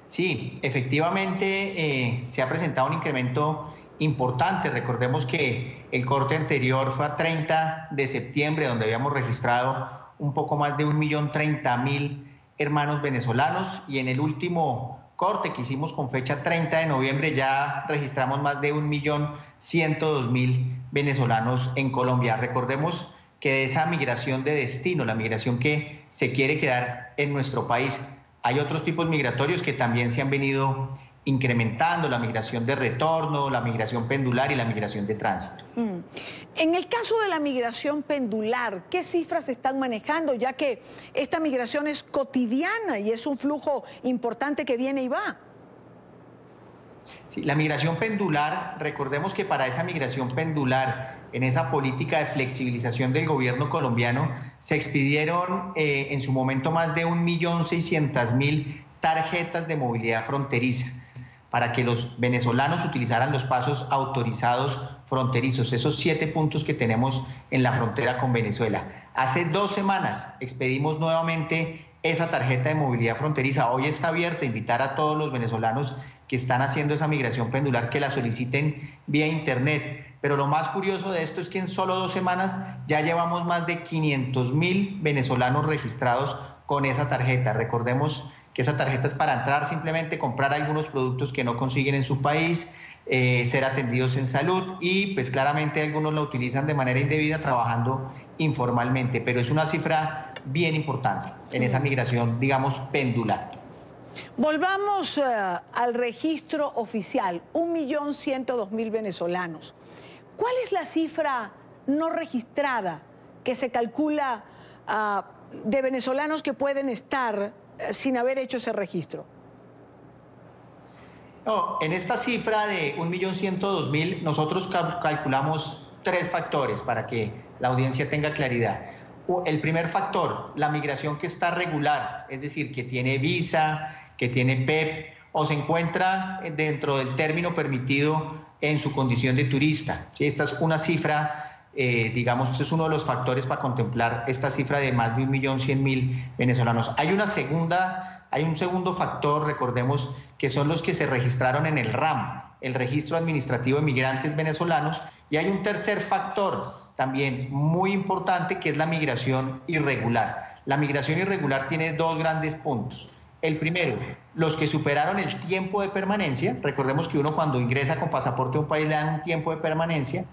Sí, efectivamente se ha presentado un incremento importante. Recordemos que el corte anterior fue a 30 de septiembre, donde habíamos registrado un poco más de 1.030.000 hermanos venezolanos, y en el último corte que hicimos con fecha 30 de noviembre ya registramos más de 1.102.000 venezolanos en Colombia. Recordemos que de esa migración de destino, la migración que se quiere quedar en nuestro país, hay otros tipos migratorios que también se han venido incrementando: la migración de retorno, la migración pendular y la migración de tránsito. En el caso de la migración pendular, ¿qué cifras se están manejando? Ya que esta migración es cotidiana y es un flujo importante que viene y va. Sí, la migración pendular, recordemos que para esa migración pendular, en esa política de flexibilización del gobierno colombiano, se expidieron en su momento más de 1.600.000 tarjetas de movilidad fronteriza, para que los venezolanos utilizaran los pasos autorizados fronterizos, esos 7 puntos que tenemos en la frontera con Venezuela. Hace 2 semanas expedimos nuevamente esa tarjeta de movilidad fronteriza. Hoy está abierta, invitar a todos los venezolanos que están haciendo esa migración pendular que la soliciten vía internet. Pero lo más curioso de esto es que en solo 2 semanas ya llevamos más de 500.000 venezolanos registrados con esa tarjeta. Recordemos que esa tarjeta es para entrar, simplemente comprar algunos productos que no consiguen en su país, ser atendidos en salud, y pues claramente algunos la utilizan de manera indebida trabajando informalmente, pero es una cifra bien importante en esa migración, digamos, pendular. Volvamos al registro oficial, 1.102.000 venezolanos. ¿Cuál es la cifra no registrada que se calcula de venezolanos que pueden estar sin haber hecho ese registro? No, en esta cifra de 1.102.000 nosotros calculamos 3 factores para que la audiencia tenga claridad. El primer factor, la migración que está regular, es decir, que tiene visa, que tiene PEP o se encuentra dentro del término permitido en su condición de turista. ¿Sí? Esta es una cifra, digamos, este es uno de los factores para contemplar esta cifra de más de 1.100.000 venezolanos. Hay un segundo factor, recordemos, que son los que se registraron en el RAM, el Registro Administrativo de Migrantes Venezolanos, Y hay un tercer factor también muy importante, que es la migración irregular. La migración irregular tiene dos grandes puntos. El primero, los que superaron el tiempo de permanencia. Recordemos que uno cuando ingresa con pasaporte a un país le dan un tiempo de permanencia,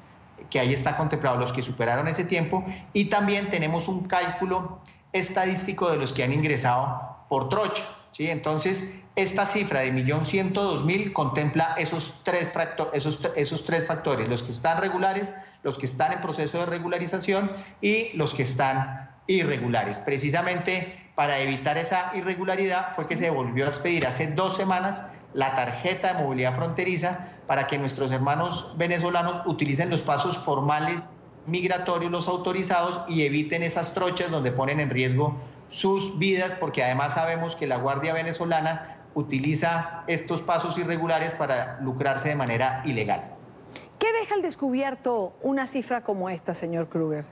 que ahí está contemplado los que superaron ese tiempo, y también tenemos un cálculo estadístico de los que han ingresado por trocha, ¿sí? Entonces, esta cifra de 1.102.000 contempla esos tres factores, los que están regulares, los que están en proceso de regularización y los que están irregulares. Precisamente para evitar esa irregularidad fue que se volvió a expedir hace 2 semanas la tarjeta de movilidad fronteriza para que nuestros hermanos venezolanos utilicen los pasos formales migratorios, los autorizados, y eviten esas trochas donde ponen en riesgo sus vidas, porque además sabemos que la Guardia Venezolana utiliza estos pasos irregulares para lucrarse de manera ilegal. ¿Qué deja al descubierto una cifra como esta, señor Kruger?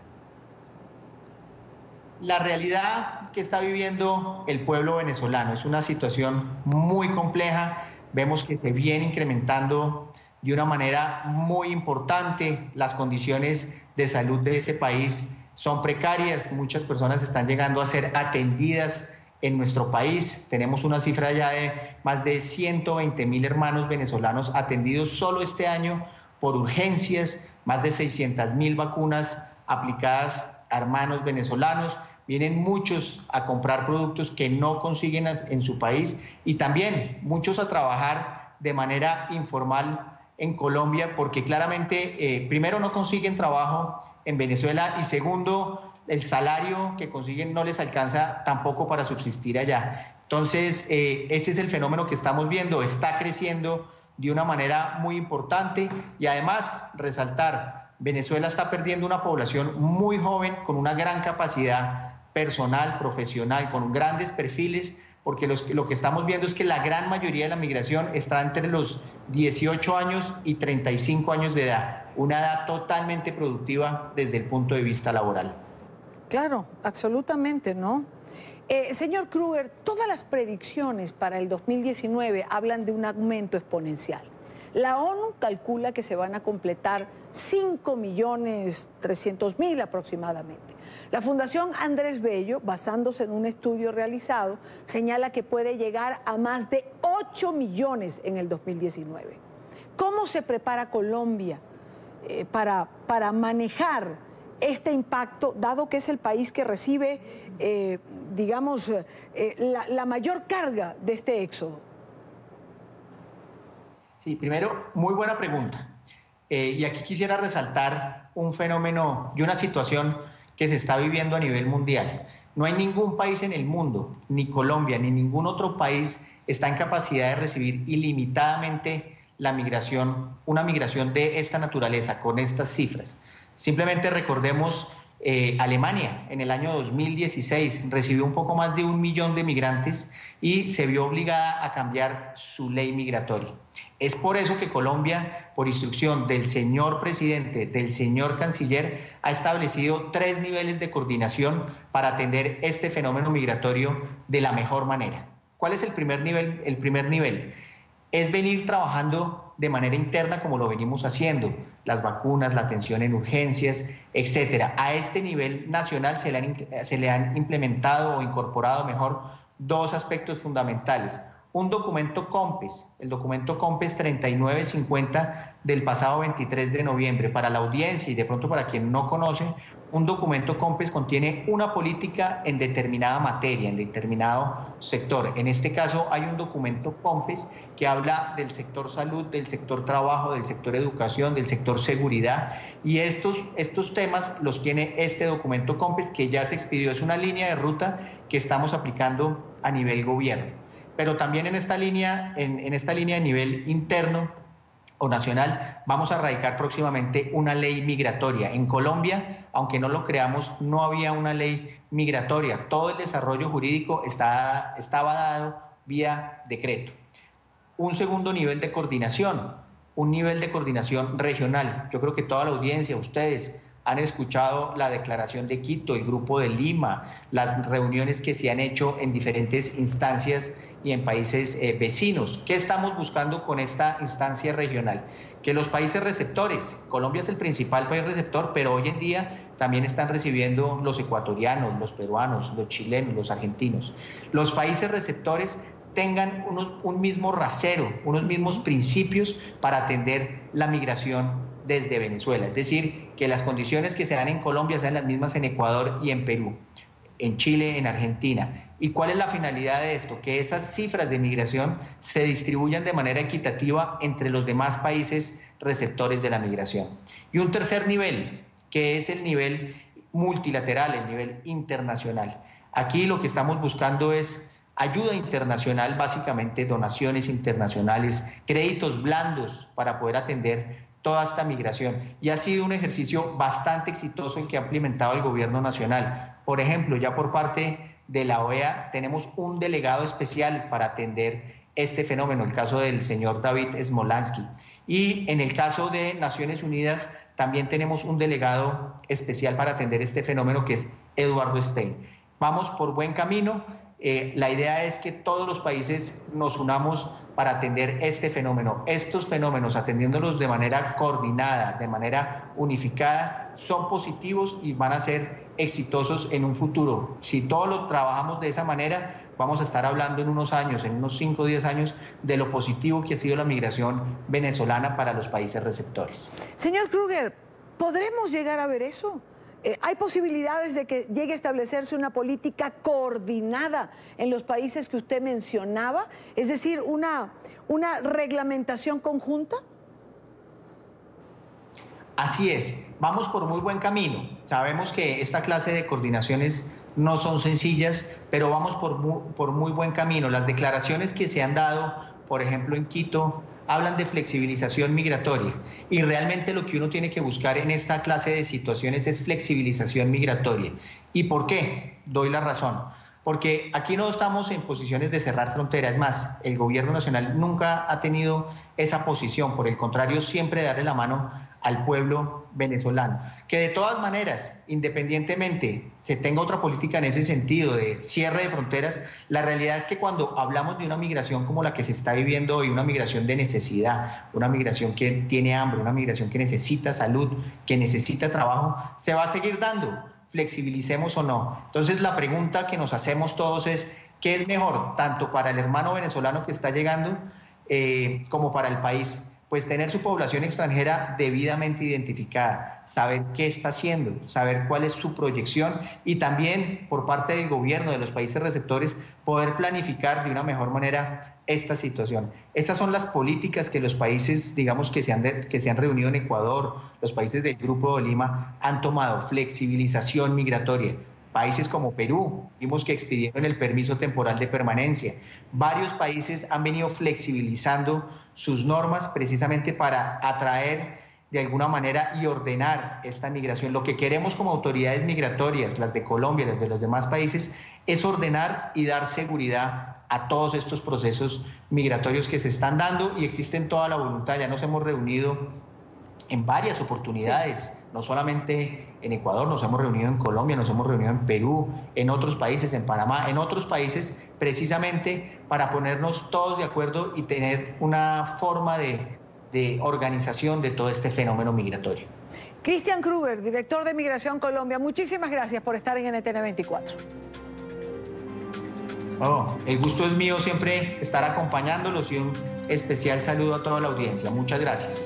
La realidad que está viviendo el pueblo venezolano es una situación muy compleja. Vemos que se viene incrementando de una manera muy importante las condiciones de salud de ese país. Son precarias, muchas personas están llegando a ser atendidas en nuestro país. Tenemos una cifra ya de más de 120.000 hermanos venezolanos atendidos solo este año por urgencias, más de 600.000 vacunas aplicadas a hermanos venezolanos. Vienen muchos a comprar productos que no consiguen en su país, y también muchos a trabajar de manera informal en Colombia, porque claramente, primero, no consiguen trabajo en Venezuela, y segundo, el salario que consiguen no les alcanza tampoco para subsistir allá. Entonces, ese es el fenómeno que estamos viendo, está creciendo de una manera muy importante, y además resaltar, Venezuela está perdiendo una población muy joven con una gran capacidad personal, profesional, con grandes perfiles, porque lo que estamos viendo es que la gran mayoría de la migración está entre los 18 años y 35 años de edad, una edad totalmente productiva desde el punto de vista laboral. Claro, absolutamente, ¿no? Señor Kruger, todas las predicciones para el 2019 hablan de un aumento exponencial. La ONU calcula que se van a completar 5.300.000 aproximadamente. La Fundación Andrés Bello, basándose en un estudio realizado, señala que puede llegar a más de 8 millones en el 2019. ¿Cómo se prepara Colombia para manejar este impacto, dado que es el país que recibe, la mayor carga de este éxodo? Sí, primero, muy buena pregunta. Y aquí quisiera resaltar un fenómeno y una situación que se está viviendo a nivel mundial. No hay ningún país en el mundo, ni Colombia, ni ningún otro país está en capacidad de recibir ilimitadamente la migración, una migración de esta naturaleza, con estas cifras. Simplemente recordemos, Alemania en el año 2016 recibió un poco más de 1 millón de migrantes y se vio obligada a cambiar su ley migratoria. Es por eso que Colombia, por instrucción del señor presidente, del señor canciller, ha establecido 3 niveles de coordinación para atender este fenómeno migratorio de la mejor manera. ¿Cuál es el primer nivel? El primer nivel es venir trabajando de manera interna como lo venimos haciendo, las vacunas, la atención en urgencias, etcétera. A este nivel nacional se le han implementado o incorporado mejor 2 aspectos fundamentales. Un documento COMPES, el documento COMPES 3950 del pasado 23 de noviembre. Para la audiencia y de pronto para quien no conoce, un documento COMPES contiene una política en determinada materia, en determinado sector. En este caso hay un documento COMPES que habla del sector salud, del sector trabajo, del sector educación, del sector seguridad, y estos temas los tiene este documento COMPES que ya se expidió. Es una línea de ruta que estamos aplicando a nivel gobierno. Pero también en esta línea a nivel interno o nacional, vamos a radicar próximamente una ley migratoria. En Colombia, aunque no lo creamos, no había una ley migratoria. Todo el desarrollo jurídico estaba dado vía decreto. Un segundo nivel de coordinación, un nivel de coordinación regional. Yo creo que toda la audiencia, ustedes, han escuchado la declaración de Quito, el Grupo de Lima, las reuniones que se han hecho en diferentes instancias y en países vecinos. ¿Qué estamos buscando con esta instancia regional? Que los países receptores, Colombia es el principal país receptor, pero hoy en día también están recibiendo los ecuatorianos, los peruanos, los chilenos, los argentinos. Los países receptores tengan un mismo rasero, unos mismos principios para atender la migración desde Venezuela. Es decir, que las condiciones que se dan en Colombia sean las mismas en Ecuador y en Perú, en Chile, en Argentina. ¿Y cuál es la finalidad de esto? Que esas cifras de migración se distribuyan de manera equitativa entre los demás países receptores de la migración. Y un tercer nivel, que es el nivel multilateral, el nivel internacional. Aquí lo que estamos buscando es ayuda internacional, básicamente donaciones internacionales, créditos blandos para poder atender toda esta migración. Y ha sido un ejercicio bastante exitoso el que ha implementado el gobierno nacional. Por ejemplo, ya por parte de la OEA tenemos un delegado especial para atender este fenómeno, el caso del señor David Smolansky. Y en el caso de Naciones Unidas también tenemos un delegado especial para atender este fenómeno, que es Eduardo Stein. Vamos por buen camino. La idea es que todos los países nos unamos para atender este fenómeno. Estos fenómenos, atendiéndolos de manera coordinada, de manera unificada, son positivos y van a ser exitosos en un futuro. Si todos lo trabajamos de esa manera, vamos a estar hablando en unos años, en unos 5 o 10 años, de lo positivo que ha sido la migración venezolana para los países receptores. Señor Kruger, ¿podremos llegar a ver eso? ¿Hay posibilidades de que llegue a establecerse una política coordinada en los países que usted mencionaba? Es decir, una reglamentación conjunta. Así es, vamos por muy buen camino. Sabemos que esta clase de coordinaciones no son sencillas, pero vamos por muy buen camino. Las declaraciones que se han dado, por ejemplo, en Quito, hablan de flexibilización migratoria, y realmente lo que uno tiene que buscar en esta clase de situaciones es flexibilización migratoria. ¿Y por qué? Doy la razón. Porque aquí no estamos en posiciones de cerrar fronteras. Es más, el gobierno nacional nunca ha tenido esa posición, por el contrario, siempre darle la mano al pueblo venezolano. Que de todas maneras, independientemente se tenga otra política en ese sentido de cierre de fronteras, la realidad es que cuando hablamos de una migración como la que se está viviendo hoy, una migración de necesidad, una migración que tiene hambre, una migración que necesita salud, que necesita trabajo, se va a seguir dando, flexibilicemos o no. Entonces la pregunta que nos hacemos todos es, ¿qué es mejor, tanto para el hermano venezolano que está llegando como para el país? Pues tener su población extranjera debidamente identificada, saber qué está haciendo, saber cuál es su proyección, y también por parte del gobierno de los países receptores poder planificar de una mejor manera esta situación. Esas son las políticas que los países, digamos, que se han reunido en Ecuador, los países del Grupo de Lima, han tomado. Flexibilización migratoria. Países como Perú, vimos que expidieron el permiso temporal de permanencia. Varios países han venido flexibilizando sus normas precisamente para atraer de alguna manera y ordenar esta migración. Lo que queremos como autoridades migratorias, las de Colombia, las de los demás países, es ordenar y dar seguridad a todos estos procesos migratorios que se están dando, y existen toda la voluntad. Ya nos hemos reunido en varias oportunidades. Sí. No solamente en Ecuador, nos hemos reunido en Colombia, nos hemos reunido en Perú, en otros países, en Panamá, en otros países, precisamente para ponernos todos de acuerdo y tener una forma de organización de todo este fenómeno migratorio. Cristian Kruger, director de Migración Colombia, muchísimas gracias por estar en NTN 24. El gusto es mío siempre estar acompañándolos, y un especial saludo a toda la audiencia. Muchas gracias.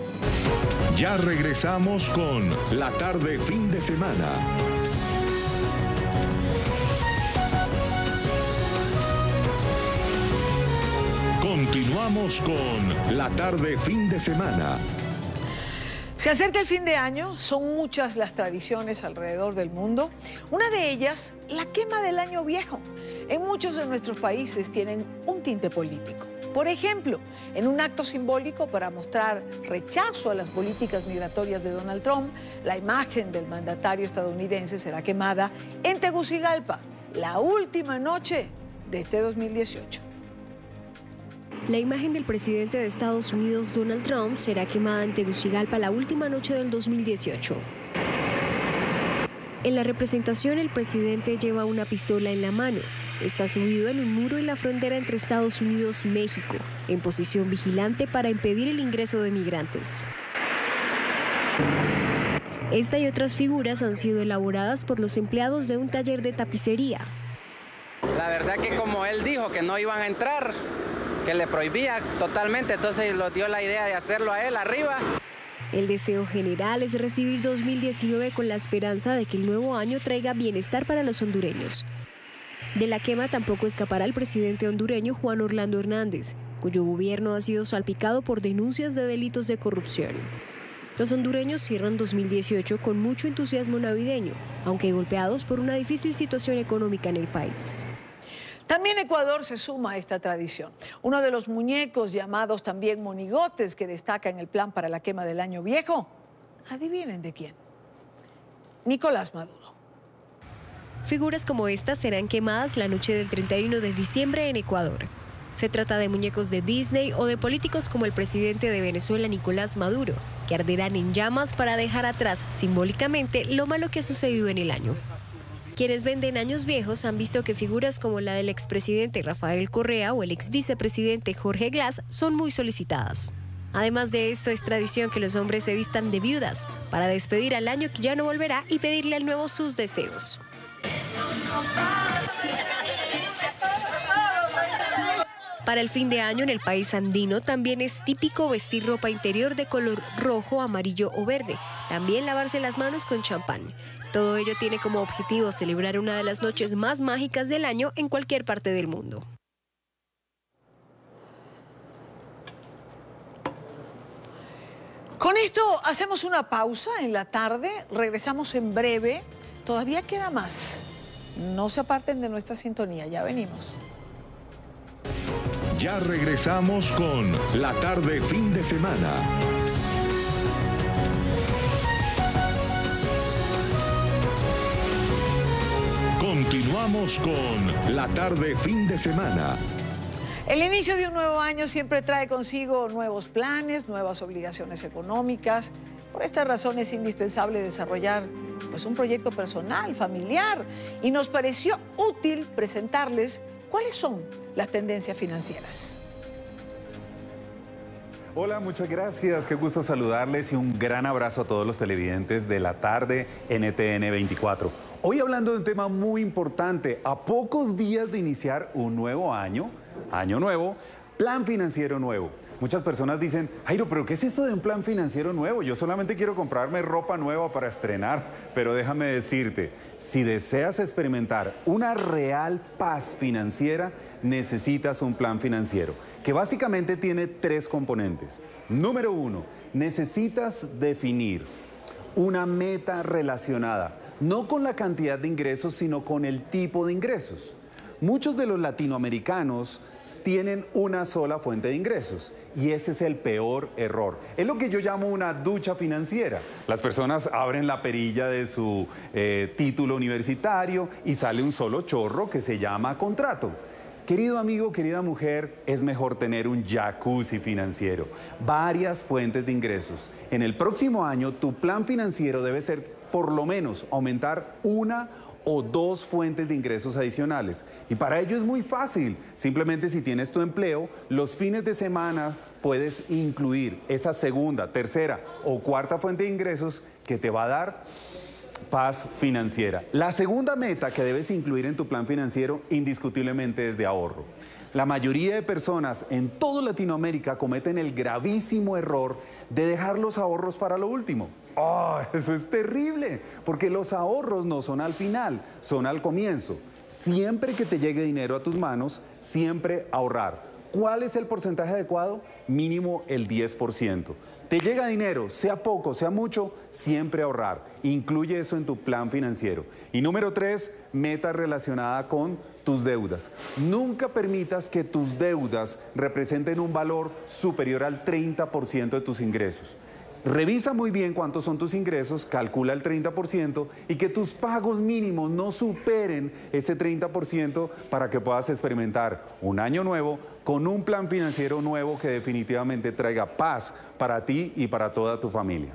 Ya regresamos con La Tarde Fin de Semana. Continuamos con La Tarde Fin de Semana. Se acerca el fin de año, son muchas las tradiciones alrededor del mundo. Una de ellas, la quema del año viejo. En muchos de nuestros países tienen un tinte político. Por ejemplo, en un acto simbólico para mostrar rechazo a las políticas migratorias de Donald Trump, la imagen del mandatario estadounidense será quemada en Tegucigalpa, la última noche de este 2018. La imagen del presidente de Estados Unidos, Donald Trump, será quemada en Tegucigalpa la última noche del 2018. En la representación, el presidente lleva una pistola en la mano. está subido en un muro en la frontera entre Estados Unidos y México, en posición vigilante para impedir el ingreso de migrantes. Esta y otras figuras han sido elaboradas por los empleados de un taller de tapicería. La verdad que como él dijo que no iban a entrar, que le prohibía totalmente, entonces lo dio la idea de hacerlo a él arriba. El deseo general es recibir 2019 con la esperanza de que el nuevo año traiga bienestar para los hondureños. De la quema tampoco escapará el presidente hondureño Juan Orlando Hernández, cuyo gobierno ha sido salpicado por denuncias de delitos de corrupción. Los hondureños cierran 2018 con mucho entusiasmo navideño, aunque golpeados por una difícil situación económica en el país. También Ecuador se suma a esta tradición. Uno de los muñecos llamados también monigotes que destaca en el plan para la quema del año viejo, adivinen de quién. Nicolás Maduro. Figuras como estas serán quemadas la noche del 31 de diciembre en Ecuador. Se trata de muñecos de Disney o de políticos como el presidente de Venezuela, Nicolás Maduro, que arderán en llamas para dejar atrás simbólicamente lo malo que ha sucedido en el año. Quienes venden años viejos han visto que figuras como la del expresidente Rafael Correa o el exvicepresidente Jorge Glass son muy solicitadas. Además de esto, es tradición que los hombres se vistan de viudas para despedir al año que ya no volverá y pedirle al nuevo sus deseos. Para el fin de año en el país andino también es típico vestir ropa interior de color rojo, amarillo o verde. También lavarse las manos con champán. Todo ello tiene como objetivo celebrar una de las noches más mágicas del año en cualquier parte del mundo. Con esto hacemos una pausa en la tarde, regresamos en breve. Todavía queda más. No se aparten de nuestra sintonía, ya venimos. Ya regresamos con La Tarde Fin de Semana. Continuamos con La Tarde Fin de Semana. El inicio de un nuevo año siempre trae consigo nuevos planes, nuevas obligaciones económicas. Por esta razón es indispensable desarrollar un proyecto personal, familiar, y nos pareció útil presentarles cuáles son las tendencias financieras. Hola, muchas gracias. Qué gusto saludarles y un gran abrazo a todos los televidentes de La Tarde NTN 24. Hoy hablando de un tema muy importante, a pocos días de iniciar un nuevo año nuevo, plan financiero nuevo. Muchas personas dicen, Jairo, ¿pero qué es eso de un plan financiero nuevo? Yo solamente quiero comprarme ropa nueva para estrenar. Pero déjame decirte, si deseas experimentar una real paz financiera, necesitas un plan financiero, que básicamente tiene 3 componentes. Número 1, necesitas definir una meta relacionada, no con la cantidad de ingresos, sino con el tipo de ingresos. Muchos de los latinoamericanos tienen una sola fuente de ingresos y ese es el peor error. Es lo que yo llamo una ducha financiera. Las personas abren la perilla de su título universitario y sale un solo chorro que se llama contrato. Querido amigo, querida mujer, es mejor tener un jacuzzi financiero, varias fuentes de ingresos. En el próximo año, tu plan financiero debe ser, por lo menos, aumentar 1 o 2 fuentes de ingresos adicionales. Y para ello es muy fácil. Simplemente si tienes tu empleo, los fines de semana puedes incluir esa segunda, tercera o cuarta fuente de ingresos que te va a dar paz financiera. La segunda meta que debes incluir en tu plan financiero indiscutiblemente es de ahorro. La mayoría de personas en toda Latinoamérica cometen el gravísimo error de dejar los ahorros para lo último. ¡Oh, eso es terrible! Porque los ahorros no son al final, son al comienzo. Siempre que te llegue dinero a tus manos, siempre ahorrar. ¿Cuál es el porcentaje adecuado? Mínimo el 10%. Te llega dinero, sea poco, sea mucho, siempre ahorrar. Incluye eso en tu plan financiero. Y número 3, meta relacionada con tus deudas. Nunca permitas que tus deudas representen un valor superior al 30% de tus ingresos. Revisa muy bien cuántos son tus ingresos, calcula el 30% y que tus pagos mínimos no superen ese 30% para que puedas experimentar un año nuevo con un plan financiero nuevo que definitivamente traiga paz para ti y para toda tu familia.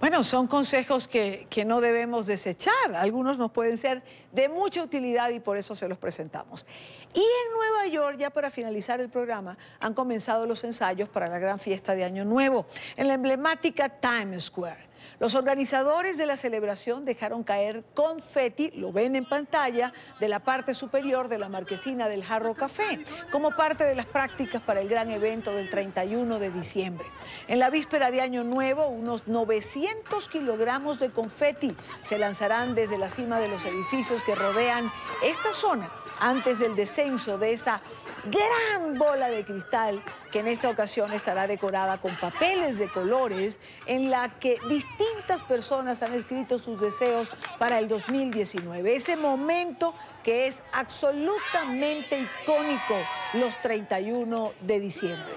Bueno, son consejos que no debemos desechar. Algunos nos pueden ser de mucha utilidad y por eso se los presentamos. Y en Nueva York, ya para finalizar el programa, han comenzado los ensayos para la gran fiesta de Año Nuevo en la emblemática Times Square. Los organizadores de la celebración dejaron caer confeti, lo ven en pantalla, de la parte superior de la marquesina del Hard Rock Café, como parte de las prácticas para el gran evento del 31 de diciembre. En la víspera de Año Nuevo, unos 900 kilogramos de confeti se lanzarán desde la cima de los edificios que rodean esta zona antes del descenso de esa gran bola de cristal que en esta ocasión estará decorada con papeles de colores en la que distintas personas han escrito sus deseos para el 2019. Ese momento que es absolutamente icónico, los 31 de diciembre.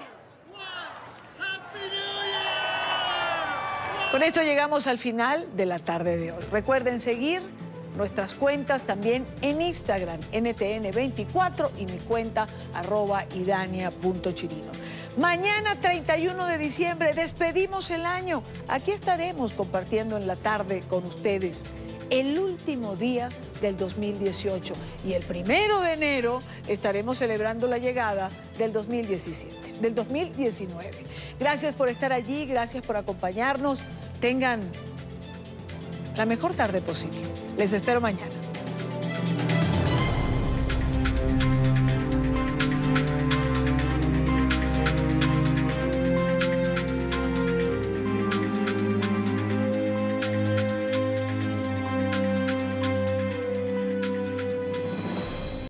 Con esto llegamos al final de la tarde de hoy. Recuerden seguir nuestras cuentas también en Instagram, NTN24 y mi cuenta @idania.chirino. Mañana 31 de diciembre despedimos el año. Aquí estaremos compartiendo en la tarde con ustedes el último día del 2018 y el 1 de enero estaremos celebrando la llegada del 2019. Gracias por estar allí, gracias por acompañarnos. Tengan la mejor tarde posible. Les espero mañana.